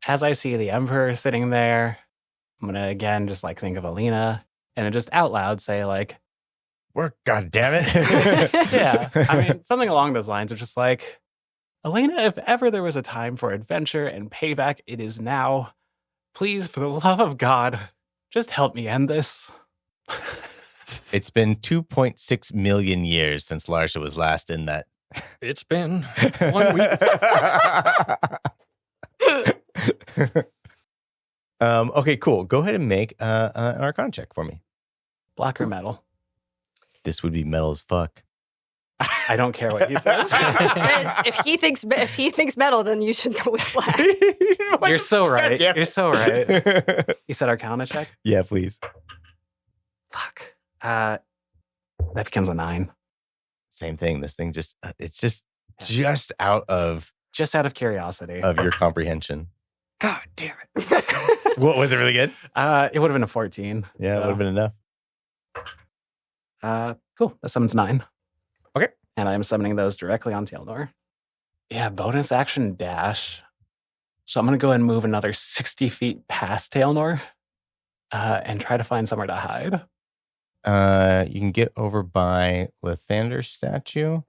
as I see the Emperor sitting there, I'm going to again just like think of Alina and then just out loud say like, Work, God damn it. yeah. I mean, something along those lines of just like, Elena, if ever there was a time for adventure and payback, it is now. Please, for the love of God, just help me end this. It's been 2.6 million years since Larcia was last in that. It's been 1 week. Okay, cool. Go ahead and make an Arcana check for me. Black or metal? This would be metal as fuck. I don't care what he says. if he thinks metal, then you should go with black. You're so right. damn it. You're so right. You said Arcana check? Yeah, please. Fuck. That becomes a 9. Same thing. This thing just, it's just out of Just out of curiosity. your comprehension. God damn it. What was it really good? It would have been a 14. Yeah, it would have been enough. Cool. That summons 9. Okay. And I am summoning those directly on Tailnor. Yeah, bonus action dash. So I'm going to go ahead and move another 60 feet past Tailnor and try to find somewhere to hide. You can get over by Lathander's statue.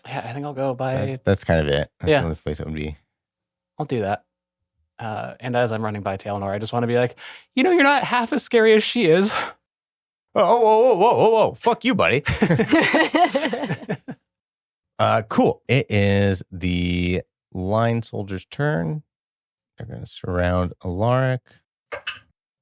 Yeah, I think I'll go by... That's kind of it. That's Yeah. the only place it would be. I'll do that. And as I'm running by Tailnor, I just want to be like, you're not half as scary as she is. Whoa. Fuck you, buddy. Cool. It is the line soldier's turn. They're going to surround Alaric.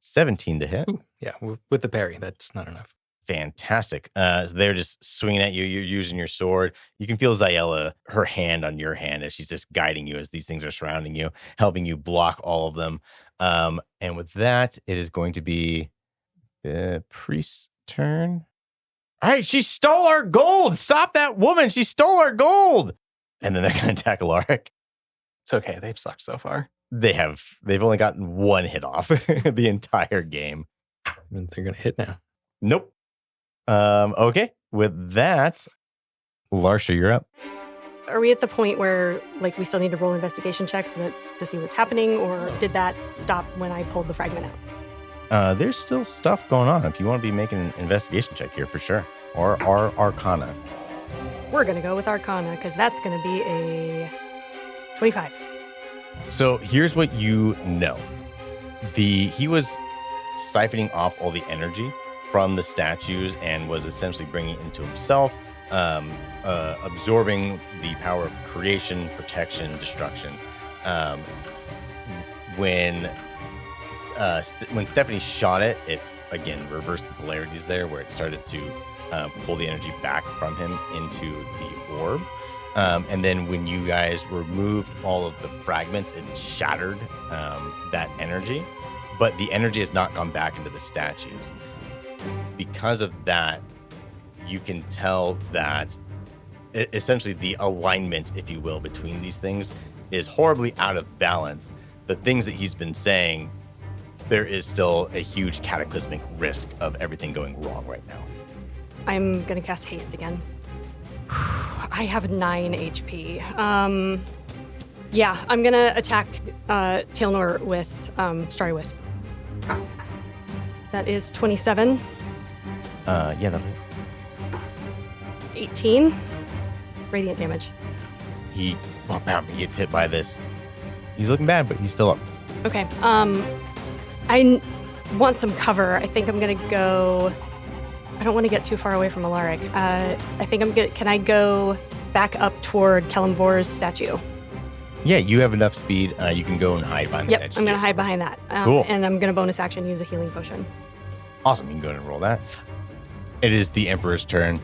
17 to hit. Ooh, yeah, with the parry, that's not enough. Fantastic. So they're just swinging at you. You're using your sword. You can feel Zayela, her hand on your hand as she's just guiding you as these things are surrounding you, helping you block all of them. And with that, it is going to be the priest's turn. All right, she stole our gold. Stop that woman. She stole our gold. And then they're going to attack Alaric. It's okay. They've sucked so far. They've only gotten one hit off the entire game. And they're going to hit now. Nope. Okay. With that, Larsha, you're up. Are we at the point where like we still need to roll investigation checks to see what's happening, or did that stop when I pulled the fragment out? There's still stuff going on if you want to be making an investigation check here for sure. Or Arcana. We're gonna go with Arcana because that's gonna be a 25. So here's what you know. He was siphoning off all the energy from the statues and was essentially bringing it into himself, absorbing the power of creation, protection, destruction. When Stephanie shot it, it again reversed the polarities there, where it started to pull the energy back from him into the orb. And then when you guys removed all of the fragments, it shattered that energy, but the energy has not gone back into the statues. Because of that, you can tell that essentially the alignment, if you will, between these things is horribly out of balance. The things that he's been saying, there is still a huge cataclysmic risk of everything going wrong right now. I'm gonna cast haste again. I have 9 HP. Yeah, I'm gonna attack Tailnor with Starry Wisp. That is 27. Yeah, that'll hit. 18 radiant damage. He gets hit by this. He's looking bad, but he's still up. Okay. I want some cover. I think I'm gonna go. I don't want to get too far away from Alaric. I think I'm good. Can I go back up toward Kelimvor's statue? Yeah, you have enough speed. You can go and hide behind the Yep, statue. I'm going to hide behind that. Cool. And I'm going to bonus action use a healing potion. Awesome. You can go ahead and roll that. It is the Emperor's turn.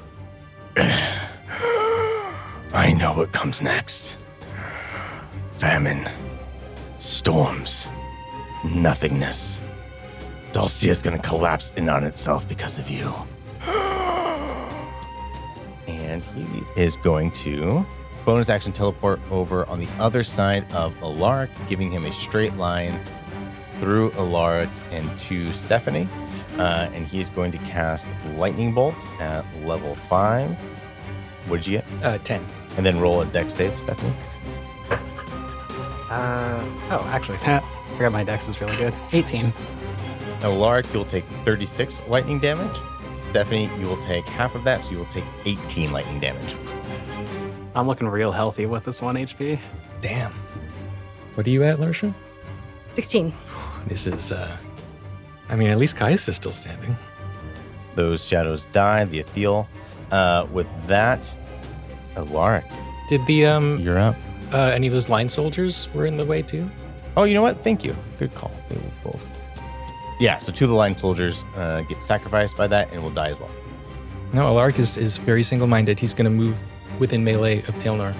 I know what comes next. Famine. Storms. Nothingness. Dalcia is going to collapse in on itself because of you. And he is going to bonus action teleport over on the other side of Alaric, giving him a straight line through Alaric and to Stephanie. And he's going to cast Lightning Bolt at level 5. What did you get? 10. And then roll a dex save, Stephanie. Actually, I forgot my dex is really good. 18. Alaric, you'll take 36 lightning damage. Stephanie, you will take half of that, so you will take 18 lightning damage. I'm looking real healthy with this 1 HP. Damn. What are you at, Larsha? 16. This is, at least Kais is still standing. Those shadows die, the Athel. With that, Alaric, Did the, you're up. any of those line soldiers were in the way too? Oh, you know what? Thank you. Good call. They will both. Yeah, so 2 of the line soldiers get sacrificed by that and will die as well. No, Alaric is very single-minded. He's going to move within melee of Tailnor.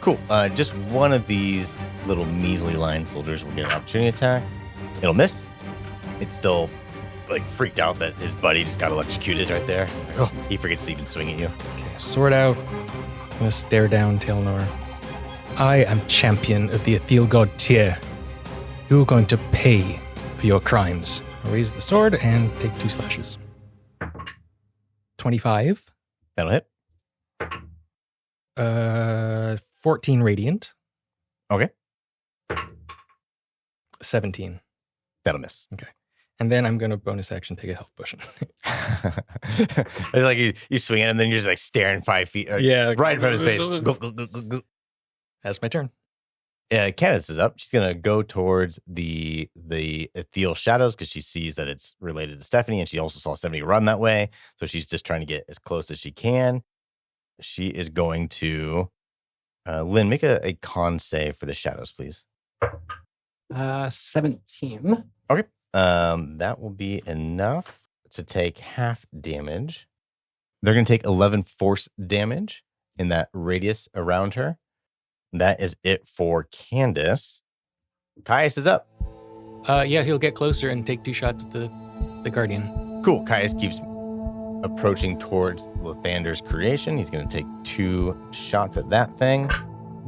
Cool. Just one of these little measly line soldiers will get an opportunity attack. It'll miss. It's still freaked out that his buddy just got electrocuted right there. He forgets to even swing at you. Okay, sword out. I'm going to stare down Tailnor. I am champion of the Athel God tier. You're going to pay for your crimes. Raise the sword and take 2 slashes. 25. That'll hit. 14 radiant. Okay. 17. That'll miss. Okay. And then I'm going to bonus action take a health potion. It's like you swing it and then you're just like staring 5 feet. Yeah. Right in front of his face. Go, go, go, go, go. That's my turn. Candace is up. She's going to go towards the ethereal shadows because she sees that it's related to Stephanie, and she also saw Stephanie run that way. So she's just trying to get as close as she can. She is going to... Lynn, make a con save for the shadows, please. 17. Okay. That will be enough to take half damage. They're going to take 11 force damage in that radius around her. That is it for Candace. Caius is up. Yeah, he'll get closer and take 2 shots at the Guardian. Cool. Caius keeps approaching towards Lathander's creation. He's going to take 2 shots at that thing.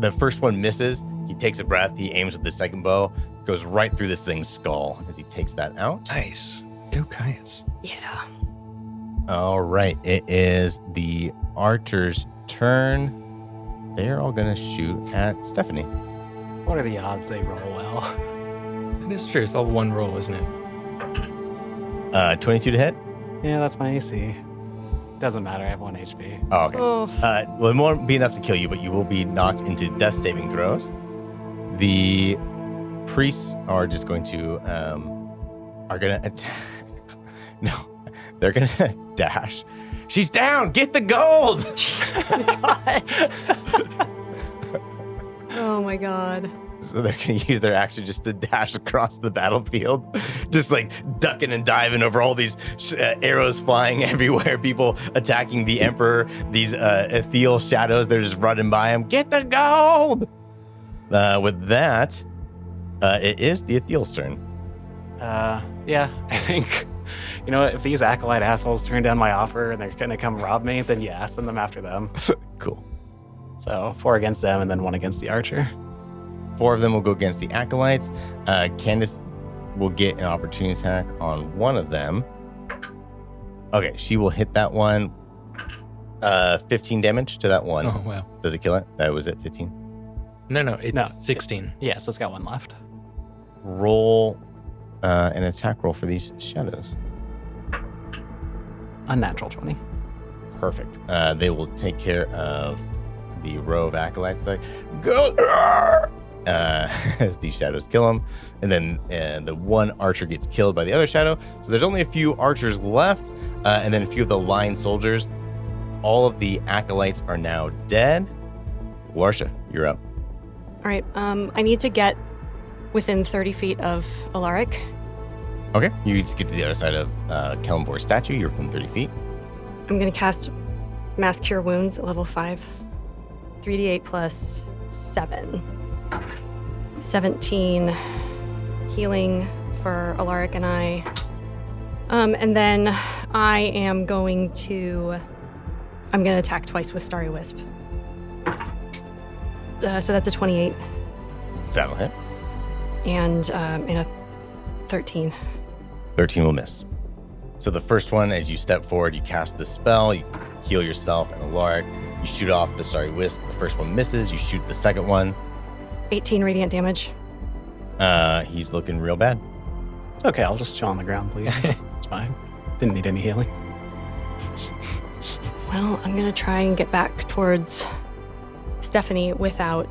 The first one misses. He takes a breath. He aims with the second bow. Goes right through this thing's skull as he takes that out. Nice. Go Caius. Yeah. All right. It is the archer's turn. They're all going to shoot at Stephanie. What are the odds they roll well? It is true. It's all 1 roll, isn't it? 22 to hit. Yeah, that's my AC. Doesn't matter. I have 1 HP. Oh, okay. Oh. Well, it won't be enough to kill you, but you will be knocked into death saving throws. The priests are just going to attack. No, they're going to dash. She's down. Get the gold. Oh my god. So they're going to use their action just to dash across the battlefield, just like ducking and diving over all these arrows flying everywhere, people attacking the Emperor, these ethereal shadows, they're just running by him. Get the gold! With that, it is the ethereal's turn. Yeah, I think, if these acolyte assholes turn down my offer and they're going to come rob me, then yeah, send them after them. Cool. So 4 against them and then 1 against the archer. 4 of them will go against the acolytes. Candace will get an opportunity attack on one of them. Okay, she will hit that one. 15 damage to that one. Oh, wow. Does it kill it? That was it, 15? No, it's No. 16. Yeah, so it's got 1 left. Roll an attack roll for these shadows. Unnatural 20. Perfect. They will take care of the row of acolytes that go as these shadows kill them. And then the one archer gets killed by the other shadow. So there's only a few archers left, and then a few of the line soldiers. All of the acolytes are now dead. Dalcia, you're up. All right. I need to get within 30 feet of Alaric. Okay, you just get to the other side of Kellenbor's statue. You're within 30 feet. I'm going to cast Mass Cure Wounds at level 5. 3d8 plus 7. 17 healing for Alaric and I. And then I am going to attack twice with Starry Wisp. So that's a 28 That'll hit. and a 13. 13 will miss. So the first one, as you step forward, you cast the spell, you heal yourself and Alaric. You shoot off the Starry Wisp. The first one misses. You shoot the second one. 18 radiant damage. He's looking real bad. It's okay, I'll just chill on the ground, please. It's fine. Didn't need any healing. Well, I'm going to try and get back towards Stephanie without,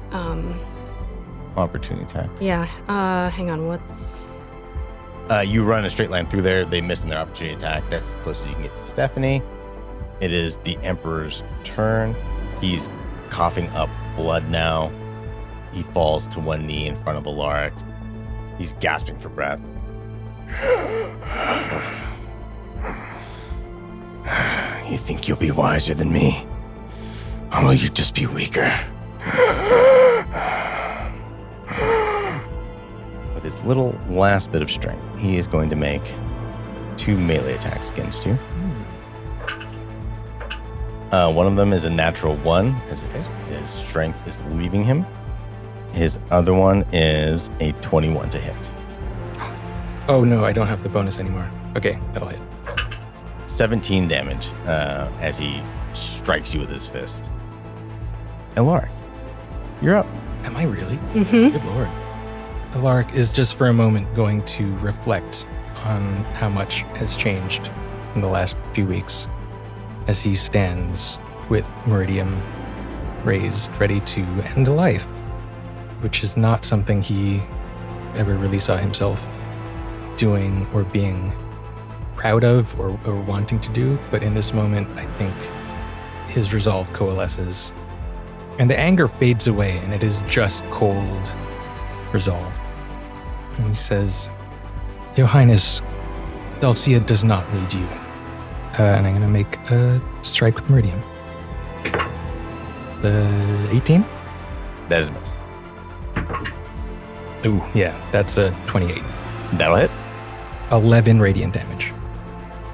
Opportunity attack. yeah, hang on, what's... You run a straight line through there. They miss in their opportunity attack. That's as close as you can get to Stephanie. It is the Emperor's turn. He's coughing up blood now. He falls to one knee in front of Alaric. He's gasping for breath. You think you'll be wiser than me? Or will you just be weaker? With his little last bit of strength, he is going to make 2 melee attacks against you. One of them is a natural 1, as his strength is leaving him. His other one is a 21 to hit. Oh, no, I don't have the bonus anymore. Okay, that'll hit. 17 damage as he strikes you with his fist. Alaric, you're up. Am I really? Mm-hmm. Good lord. Alaric is just for a moment going to reflect on how much has changed in the last few weeks as he stands with Meridium raised, ready to end a life, which is not something he ever really saw himself doing or being proud of or wanting to do. But in this moment, I think his resolve coalesces and the anger fades away, and it is just cold resolve. And he says, Your Highness, Dalcia does not need you. And I'm going to make a strike with Meridium. The 18? That is a miss. Ooh, yeah, that's a 28. That'll hit. 11 radiant damage.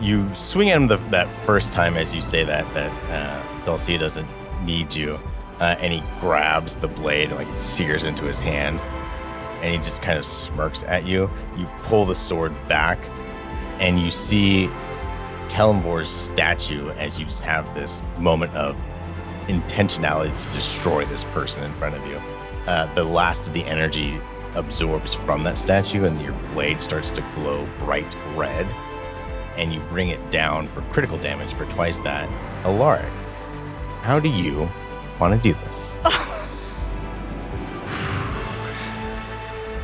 You swing at him that first time as you say that Dalcia doesn't need you, and he grabs the blade and it sears into his hand, and he just kind of smirks at you. You pull the sword back, and you see Kelemvor's statue as you just have this moment of intentionality to destroy this person in front of you. The last of the energy absorbs from that statue, and your blade starts to glow bright red, and you bring it down for critical damage for twice that. Alaric, how do you want to do this?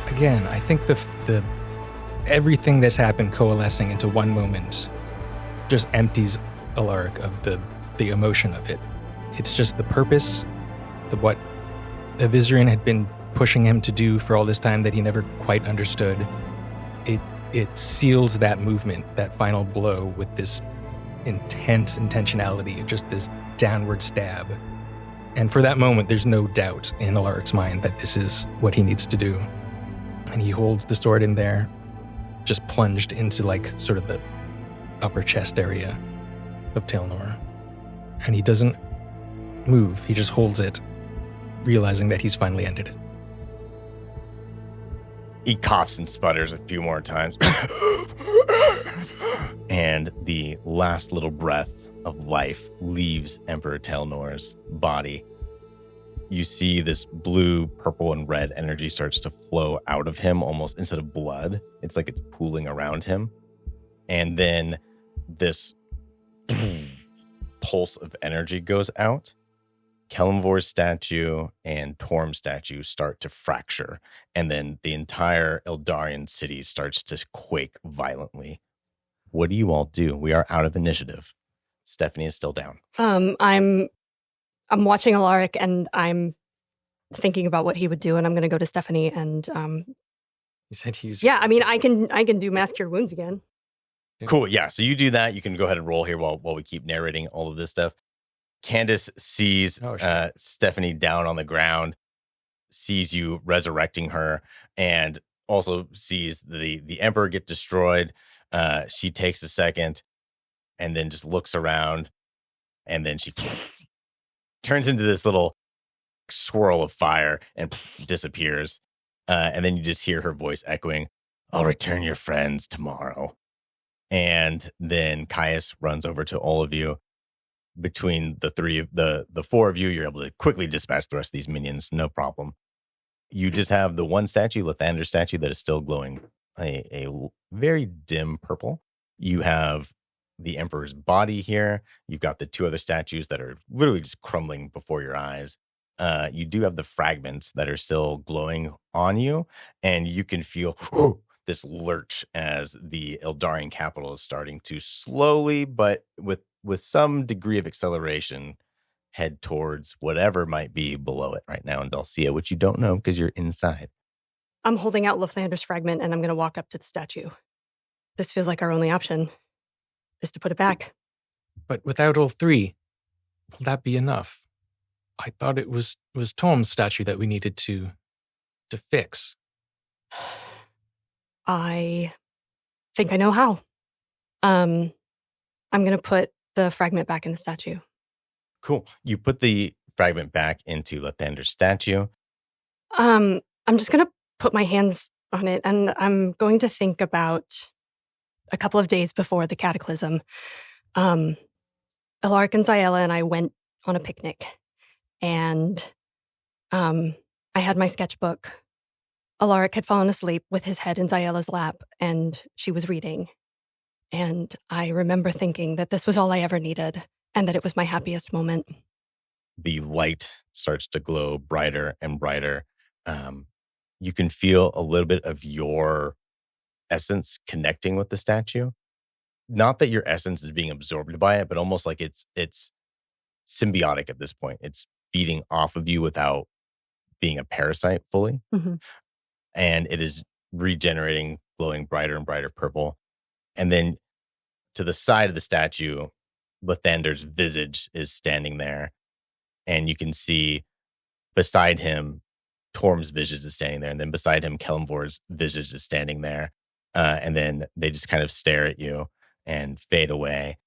Again, I think the everything that's happened coalescing into one moment just empties Alaric of the emotion of it. It's just the purpose, what Avizrian had been pushing him to do for all this time that he never quite understood. It seals that movement, that final blow, with this intense intentionality, just this downward stab. And for that moment, there's no doubt in Alaric's mind that this is what he needs to do. And he holds the sword in there, just plunged into sort of the upper chest area of Tailnor. And he doesn't move, he just holds it, realizing that he's finally ended it. He coughs and sputters a few more times. And the last little breath of life leaves Emperor Tailnor's body. You see this blue, purple, and red energy starts to flow out of him, almost instead of blood. It's like it's pooling around him. And then this pulse of energy goes out. Kelemvor's statue and Torm's statue start to fracture, and then the entire Eldarian city starts to quake violently. What do you all do? We are out of initiative. Stephanie is still down. I'm watching Alaric, and I'm thinking about what he would do, and I'm going to go to Stephanie and He said he used. yeah, I mean, I can do Mass Cure Wounds again. Cool. Yeah. So you do that. You can go ahead and roll here while we keep narrating all of this stuff. Candace sees Stephanie down on the ground, sees you resurrecting her, and also sees the Emperor get destroyed. She takes a second and then just looks around, and then she turns into this little swirl of fire and disappears. And then you just hear her voice echoing, "I'll return your friends tomorrow." And then Caius runs over to all of you. Between the four of you, you're able to quickly dispatch the rest of these minions, no problem. You just have the one statue, Lathander's statue, that is still glowing a very dim purple. You have the Emperor's body here. You've got the two other statues that are literally just crumbling before your eyes. You do have the fragments that are still glowing on you, and you can feel this lurch as the Eldarian capital is starting to slowly, but with some degree of acceleration, head towards whatever might be below it right now in Dalcia, which you don't know because you're inside. I'm holding out Lathander's fragment, and I'm going to walk up to the statue. This feels like our only option, is to put it back. But without all three, will that be enough? I thought it was Tom's statue that we needed to fix. I think I know how. I'm going to put the fragment back in the statue. Cool. You put the fragment back into Lathander's statue. I'm just going to put my hands on it, and I'm going to think about a couple of days before the cataclysm. Alaric and Zayela and I went on a picnic, and I had my sketchbook. Alaric had fallen asleep with his head in Zayela's lap, and she was reading. And I remember thinking that this was all I ever needed, and that it was my happiest moment. The light starts to glow brighter and brighter. You can feel a little bit of your essence connecting with the statue. Not that your essence is being absorbed by it, but almost like it's symbiotic at this point. It's feeding off of you without being a parasite fully. Mhm. And it is regenerating, glowing brighter and brighter purple. And then to the side of the statue, Lathander's visage is standing there. And you can see beside him, Torm's visage is standing there. And then beside him, Kelemvor's visage is standing there. And then they just kind of stare at you and fade away.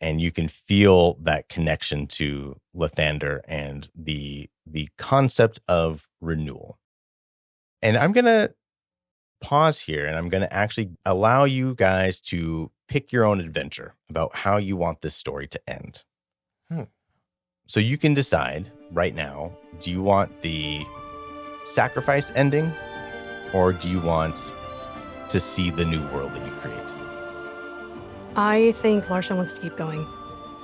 And you can feel that connection to Lathander and the concept of renewal. And I'm going to pause here, and I'm going to actually allow you guys to pick your own adventure about how you want this story to end. So you can decide right now, do you want the sacrifice ending, or do you want to see the new world that you create? I think Dalcia wants to keep going.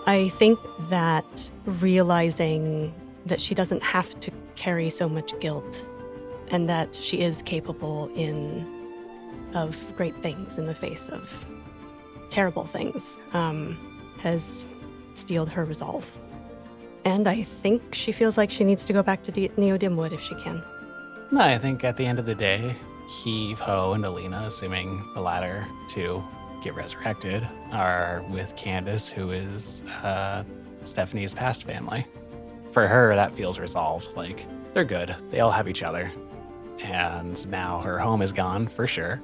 I think that realizing that she doesn't have to carry so much guilt, and that she is capable of great things in the face of terrible things, has steeled her resolve. And I think she feels like she needs to go back to Neo Dimwood if she can. No, I think at the end of the day, Heave, Ho, and Alina, assuming the latter two get resurrected, are with Candace, who is Stephanie's past family. For her, that feels resolved. Like, they're good. They all have each other. And now her home is gone, for sure.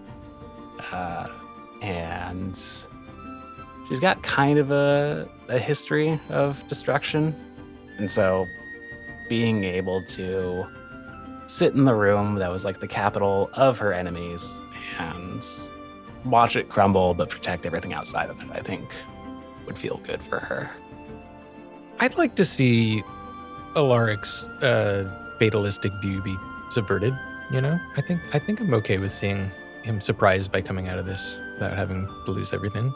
And she's got kind of a history of destruction. And so being able to sit in the room that was like the capital of her enemies and watch it crumble, but protect everything outside of it, I think would feel good for her. I'd like to see Alaric's fatalistic view be subverted. You know, I think I'm okay with seeing him surprised by coming out of this without having to lose everything.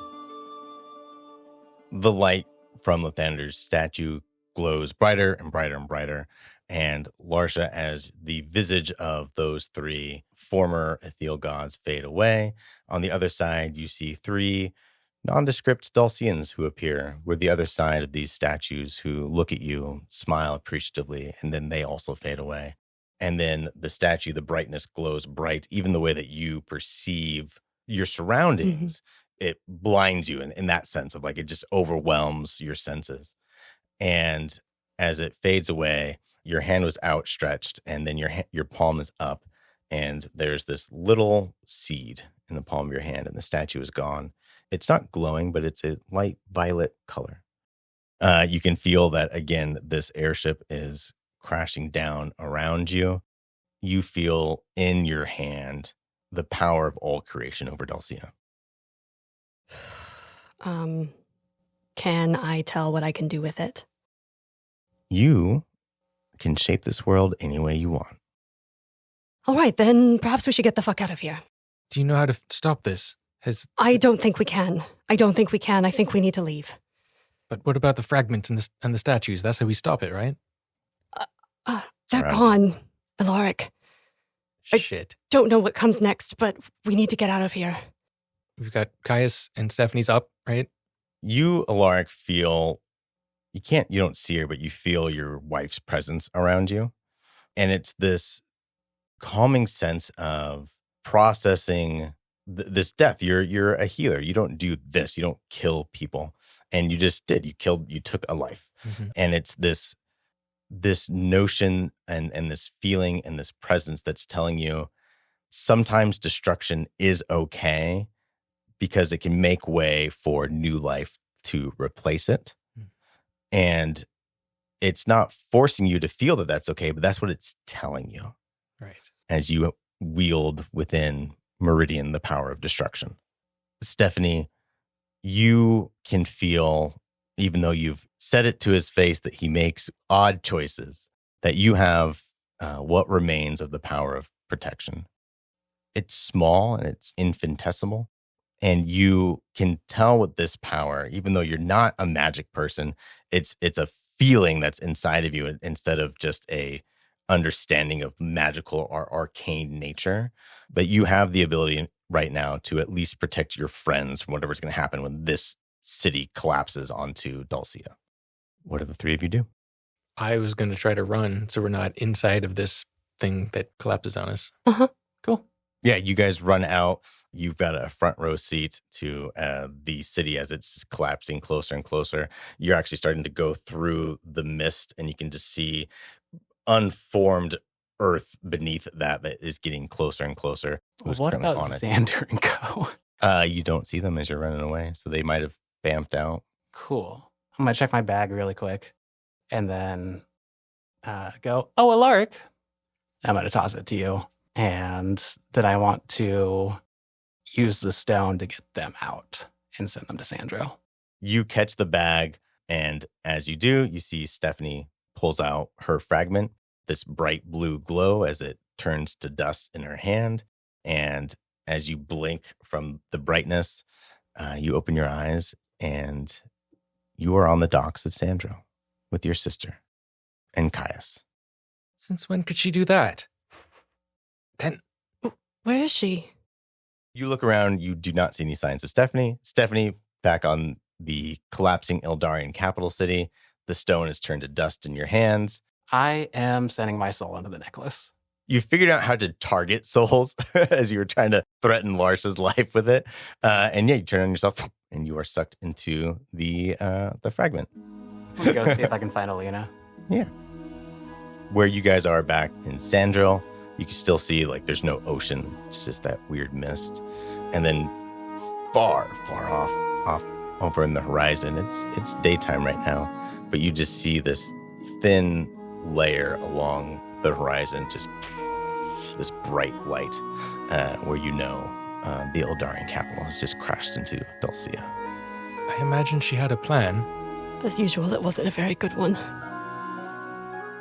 The light from Lathander's statue glows brighter and brighter and brighter. And Dalcia, as the visage of those three former ethereal gods fade away, on the other side, you see three nondescript Dalcians who appear. We're the other side of these statues who look at you, smile appreciatively, and then they also fade away. And then the statue, the brightness glows bright, even the way that you perceive your surroundings. It blinds you in that sense of like, it just overwhelms your senses. And as it fades away, your hand was outstretched, and then your palm is up, and there's this little seed in the palm of your hand, and the statue is gone. It's not glowing, but it's a light violet color. You can feel that, again, this airship is crashing down around you. You feel in your hand the power of all creation over Dalcia. Can I tell what I can do with it? You can shape this world any way you want. All right, then perhaps we should get the fuck out of here. Do you know how to stop this? I don't think we can. I think we need to leave. But what about the fragments and the statues? That's how we stop it, right? They're Right. gone, Alaric. Shit. Don't know what comes next, but we need to get out of here. We've got Caius and Stephanie's up, right? You, Alaric, feel, you don't see her, but you feel your wife's presence around you. And it's this calming sense of processing this death. You're a healer. You don't do this. You don't kill people. And you just did. You took a life. Mm-hmm. And it's this notion and this feeling and this presence that's telling you sometimes destruction is okay because it can make way for new life to replace it. And it's not forcing you to feel that that's okay, but that's what it's telling you. Right. As you wield within Meridian the power of destruction. Stephanie, you can feel, even though you've said it to his face that he makes odd choices, that you have what remains of the power of protection. It's small and it's infinitesimal, and you can tell with this power, even though you're not a magic person, it's a feeling that's inside of you instead of just a understanding of magical or arcane nature, that you have the ability right now to at least protect your friends from whatever's going to happen when this city collapses onto Dalcia. What do the three of you do? I was going to try to run so we're not inside of this thing that collapses on us. Uh-huh. Cool. Yeah, you guys run out. You've got a front row seat to the city as it's just collapsing closer and closer. You're actually starting to go through the mist, and you can just see unformed earth beneath that is getting closer and closer. What about Xander and Co? You don't see them as you're running away, so they might have bamped out. Cool. I'm going to check my bag really quick and then go, oh, Alaric. I'm going to toss it to you. And that I want to use the stone to get them out and send them to Sandro. You catch the bag, and as you do, you see Stephanie pulls out her fragment, this bright blue glow as it turns to dust in her hand. And as you blink from the brightness, you open your eyes, and you are on the docks of Sandro with your sister and Caius. Since when could she do that? Where is she? You look around, you do not see any signs of Stephanie. Stephanie, back on the collapsing Eldarian capital city. The stone has turned to dust in your hands. I am sending my soul into the necklace. You figured out how to target souls as you were trying to threaten Larsa's life with it. And yeah, you turn on yourself and you are sucked into the fragment. I'm going to go see if I can find Alina. Yeah. Where you guys are back in Sandro, you can still see, like, there's no ocean. It's just that weird mist. And then far off over in the horizon, it's daytime right now, but you just see this thin layer along the horizon, just this bright light, where the Eldarian capital has just crashed into Dalcia. I imagine she had a plan. As usual, it wasn't a very good one.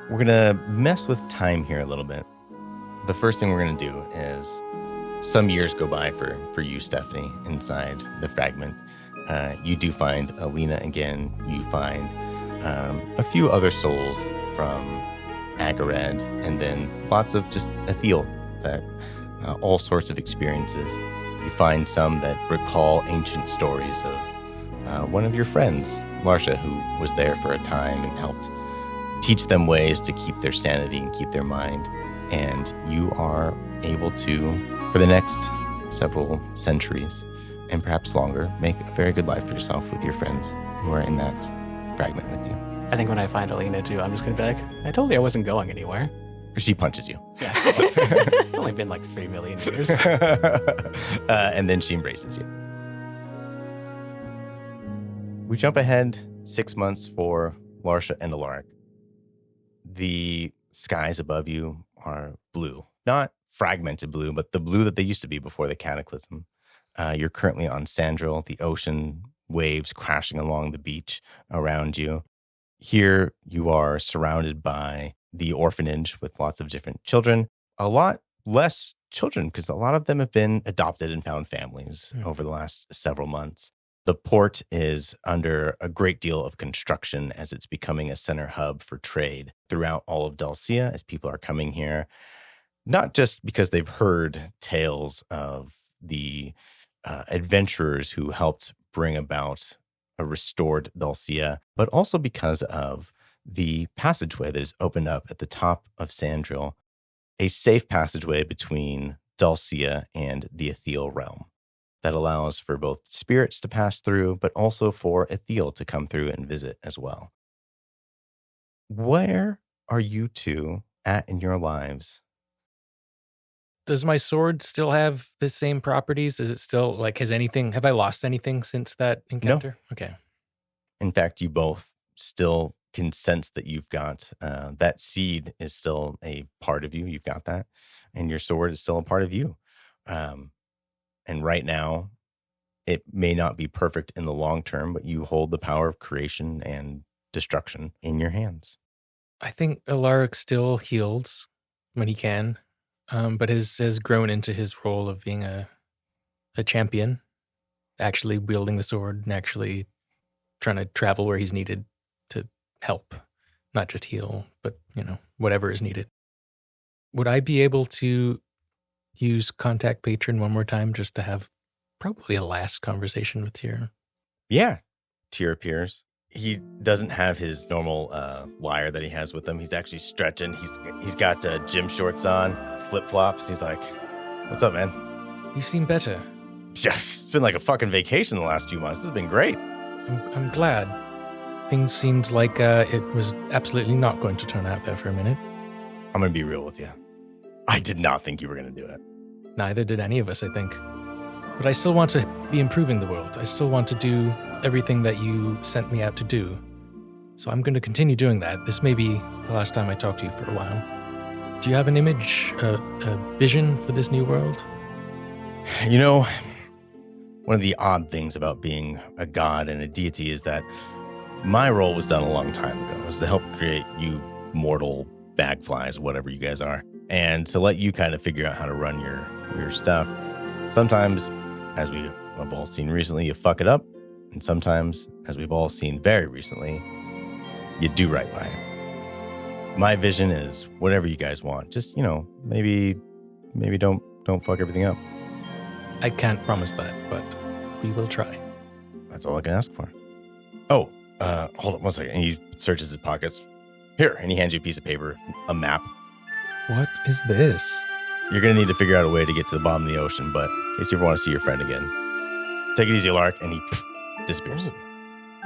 We're going to mess with time here a little bit. The first thing we're going to do is, some years go by for you, Stephanie, inside the fragment. You do find Alina again. You find a few other souls from Agared, and then lots of just Ethiel, that all sorts of experiences. You find some that recall ancient stories of one of your friends, Larcia, who was there for a time and helped teach them ways to keep their sanity and keep their mind. And you are able to, for the next several centuries, and perhaps longer, make a very good life for yourself with your friends who are in that fragment with you. I think when I find Alina, too, I'm just going to be like, I told you I wasn't going anywhere. She punches you. Yeah. It's only been like 3 million years. And then she embraces you. We jump ahead 6 months for Larcia and Alaric. The skies above you are blue. Not fragmented blue, but the blue that they used to be before the cataclysm. You're currently on Sandro, the ocean waves crashing along the beach around you. Here you are surrounded by the orphanage with lots of different children. A lot less children because a lot of them have been adopted and found families over the last several months. The port is under a great deal of construction as it's becoming a center hub for trade throughout all of Dalcia, as people are coming here, not just because they've heard tales of the adventurers who helped bring about a restored Dalcia, but also because of the passageway that is opened up at the top of Sandro, a safe passageway between Dalcia and the Ethiel realm that allows for both spirits to pass through, but also for Ethiel to come through and visit as well. Where are you two at in your lives? Does my sword still have the same properties? Is it still, like, have I lost anything since that encounter? No. Okay. In fact, you both still can sense that you've got that seed is still a part of you. You've got that. And your sword is still a part of you. And right now, it may not be perfect in the long term, but you hold the power of creation and destruction in your hands. I think Alaric still heals when he can, but has grown into his role of being a champion, actually wielding the sword and actually trying to travel where he's needed to help, not just heal, but, whatever is needed. Would I be able to use Contact Patron one more time just to have probably a last conversation with Tyr? Yeah. Tyr appears. He doesn't have his normal lyre that he has with him. He's actually stretching. He's got gym shorts on, flip-flops. He's like, what's up, man? You seem better. Yeah, it's been like a fucking vacation the last few months. This has been great. I'm glad. Things seemed like it was absolutely not going to turn out there for a minute. I'm going to be real with you. I did not think you were going to do it. Neither did any of us, I think. But I still want to be improving the world. I still want to do everything that you sent me out to do. So I'm going to continue doing that. This may be the last time I talk to you for a while. Do you have an image, a vision for this new world? One of the odd things about being a god and a deity is that my role was done a long time ago. It was to help create you mortal bagflies, whatever you guys are, and to let you kind of figure out how to run your stuff. Sometimes, as we have all seen recently, you fuck it up. And sometimes, as we've all seen very recently, you do right by it. My vision is whatever you guys want. Just, maybe don't fuck everything up. I can't promise that, but we will try. That's all I can ask for. Oh, hold on one second. And he searches his pockets. Here, and he hands you a piece of paper, a map. What is this? You're going to need to figure out a way to get to the bottom of the ocean, but in case you ever want to see your friend again, take it easy, Lark, and he disappears.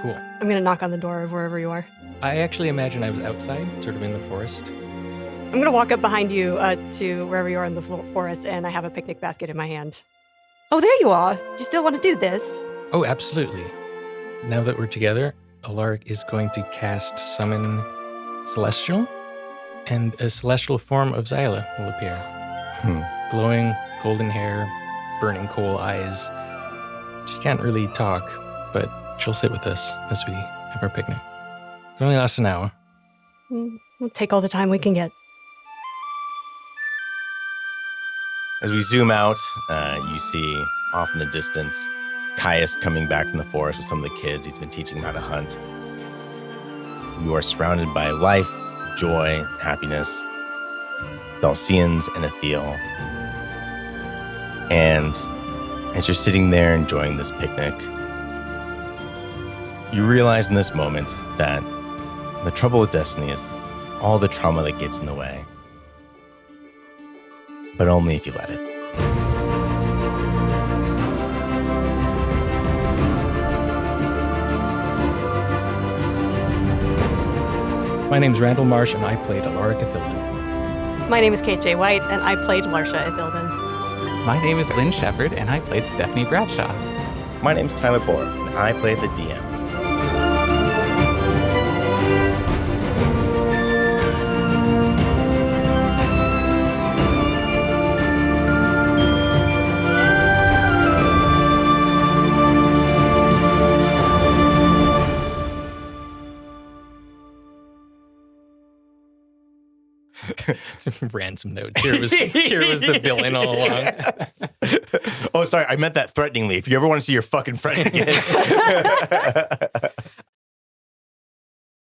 Cool. I'm going to knock on the door of wherever you are. I actually imagine I was outside, sort of in the forest. I'm going to walk up behind you to wherever you are in the forest, and I have a picnic basket in my hand. Oh, there you are. Do you still want to do this? Oh, absolutely. Now that we're together, Alaric is going to cast Summon Celestial, and a celestial form of Xyla will appear. Glowing golden hair, burning coal eyes. She can't really talk, but she'll sit with us as we have our picnic. It only lasts an hour. We'll take all the time we can get. As we zoom out, you see off in the distance Caius coming back from the forest with some of the kids. He's been teaching them how to hunt. You are surrounded by life, joy, happiness, Dalcians and Ethiel. And as you're sitting there enjoying this picnic, you realize in this moment that the trouble with destiny is all the trauma that gets in the way. But only if you let it. My name's Randall Marsh, and I played Alaric Ithilden. My name is Kate J. White, and I played Larcia Ithilden. My name is Lynn Shephard, and I played Stephanie Bradshaw. My name's Tyler Bohr, and I played the DM. Some ransom note. Tyr was the villain all along. Yes. Oh, sorry. I meant that threateningly. If you ever want to see your fucking friend again.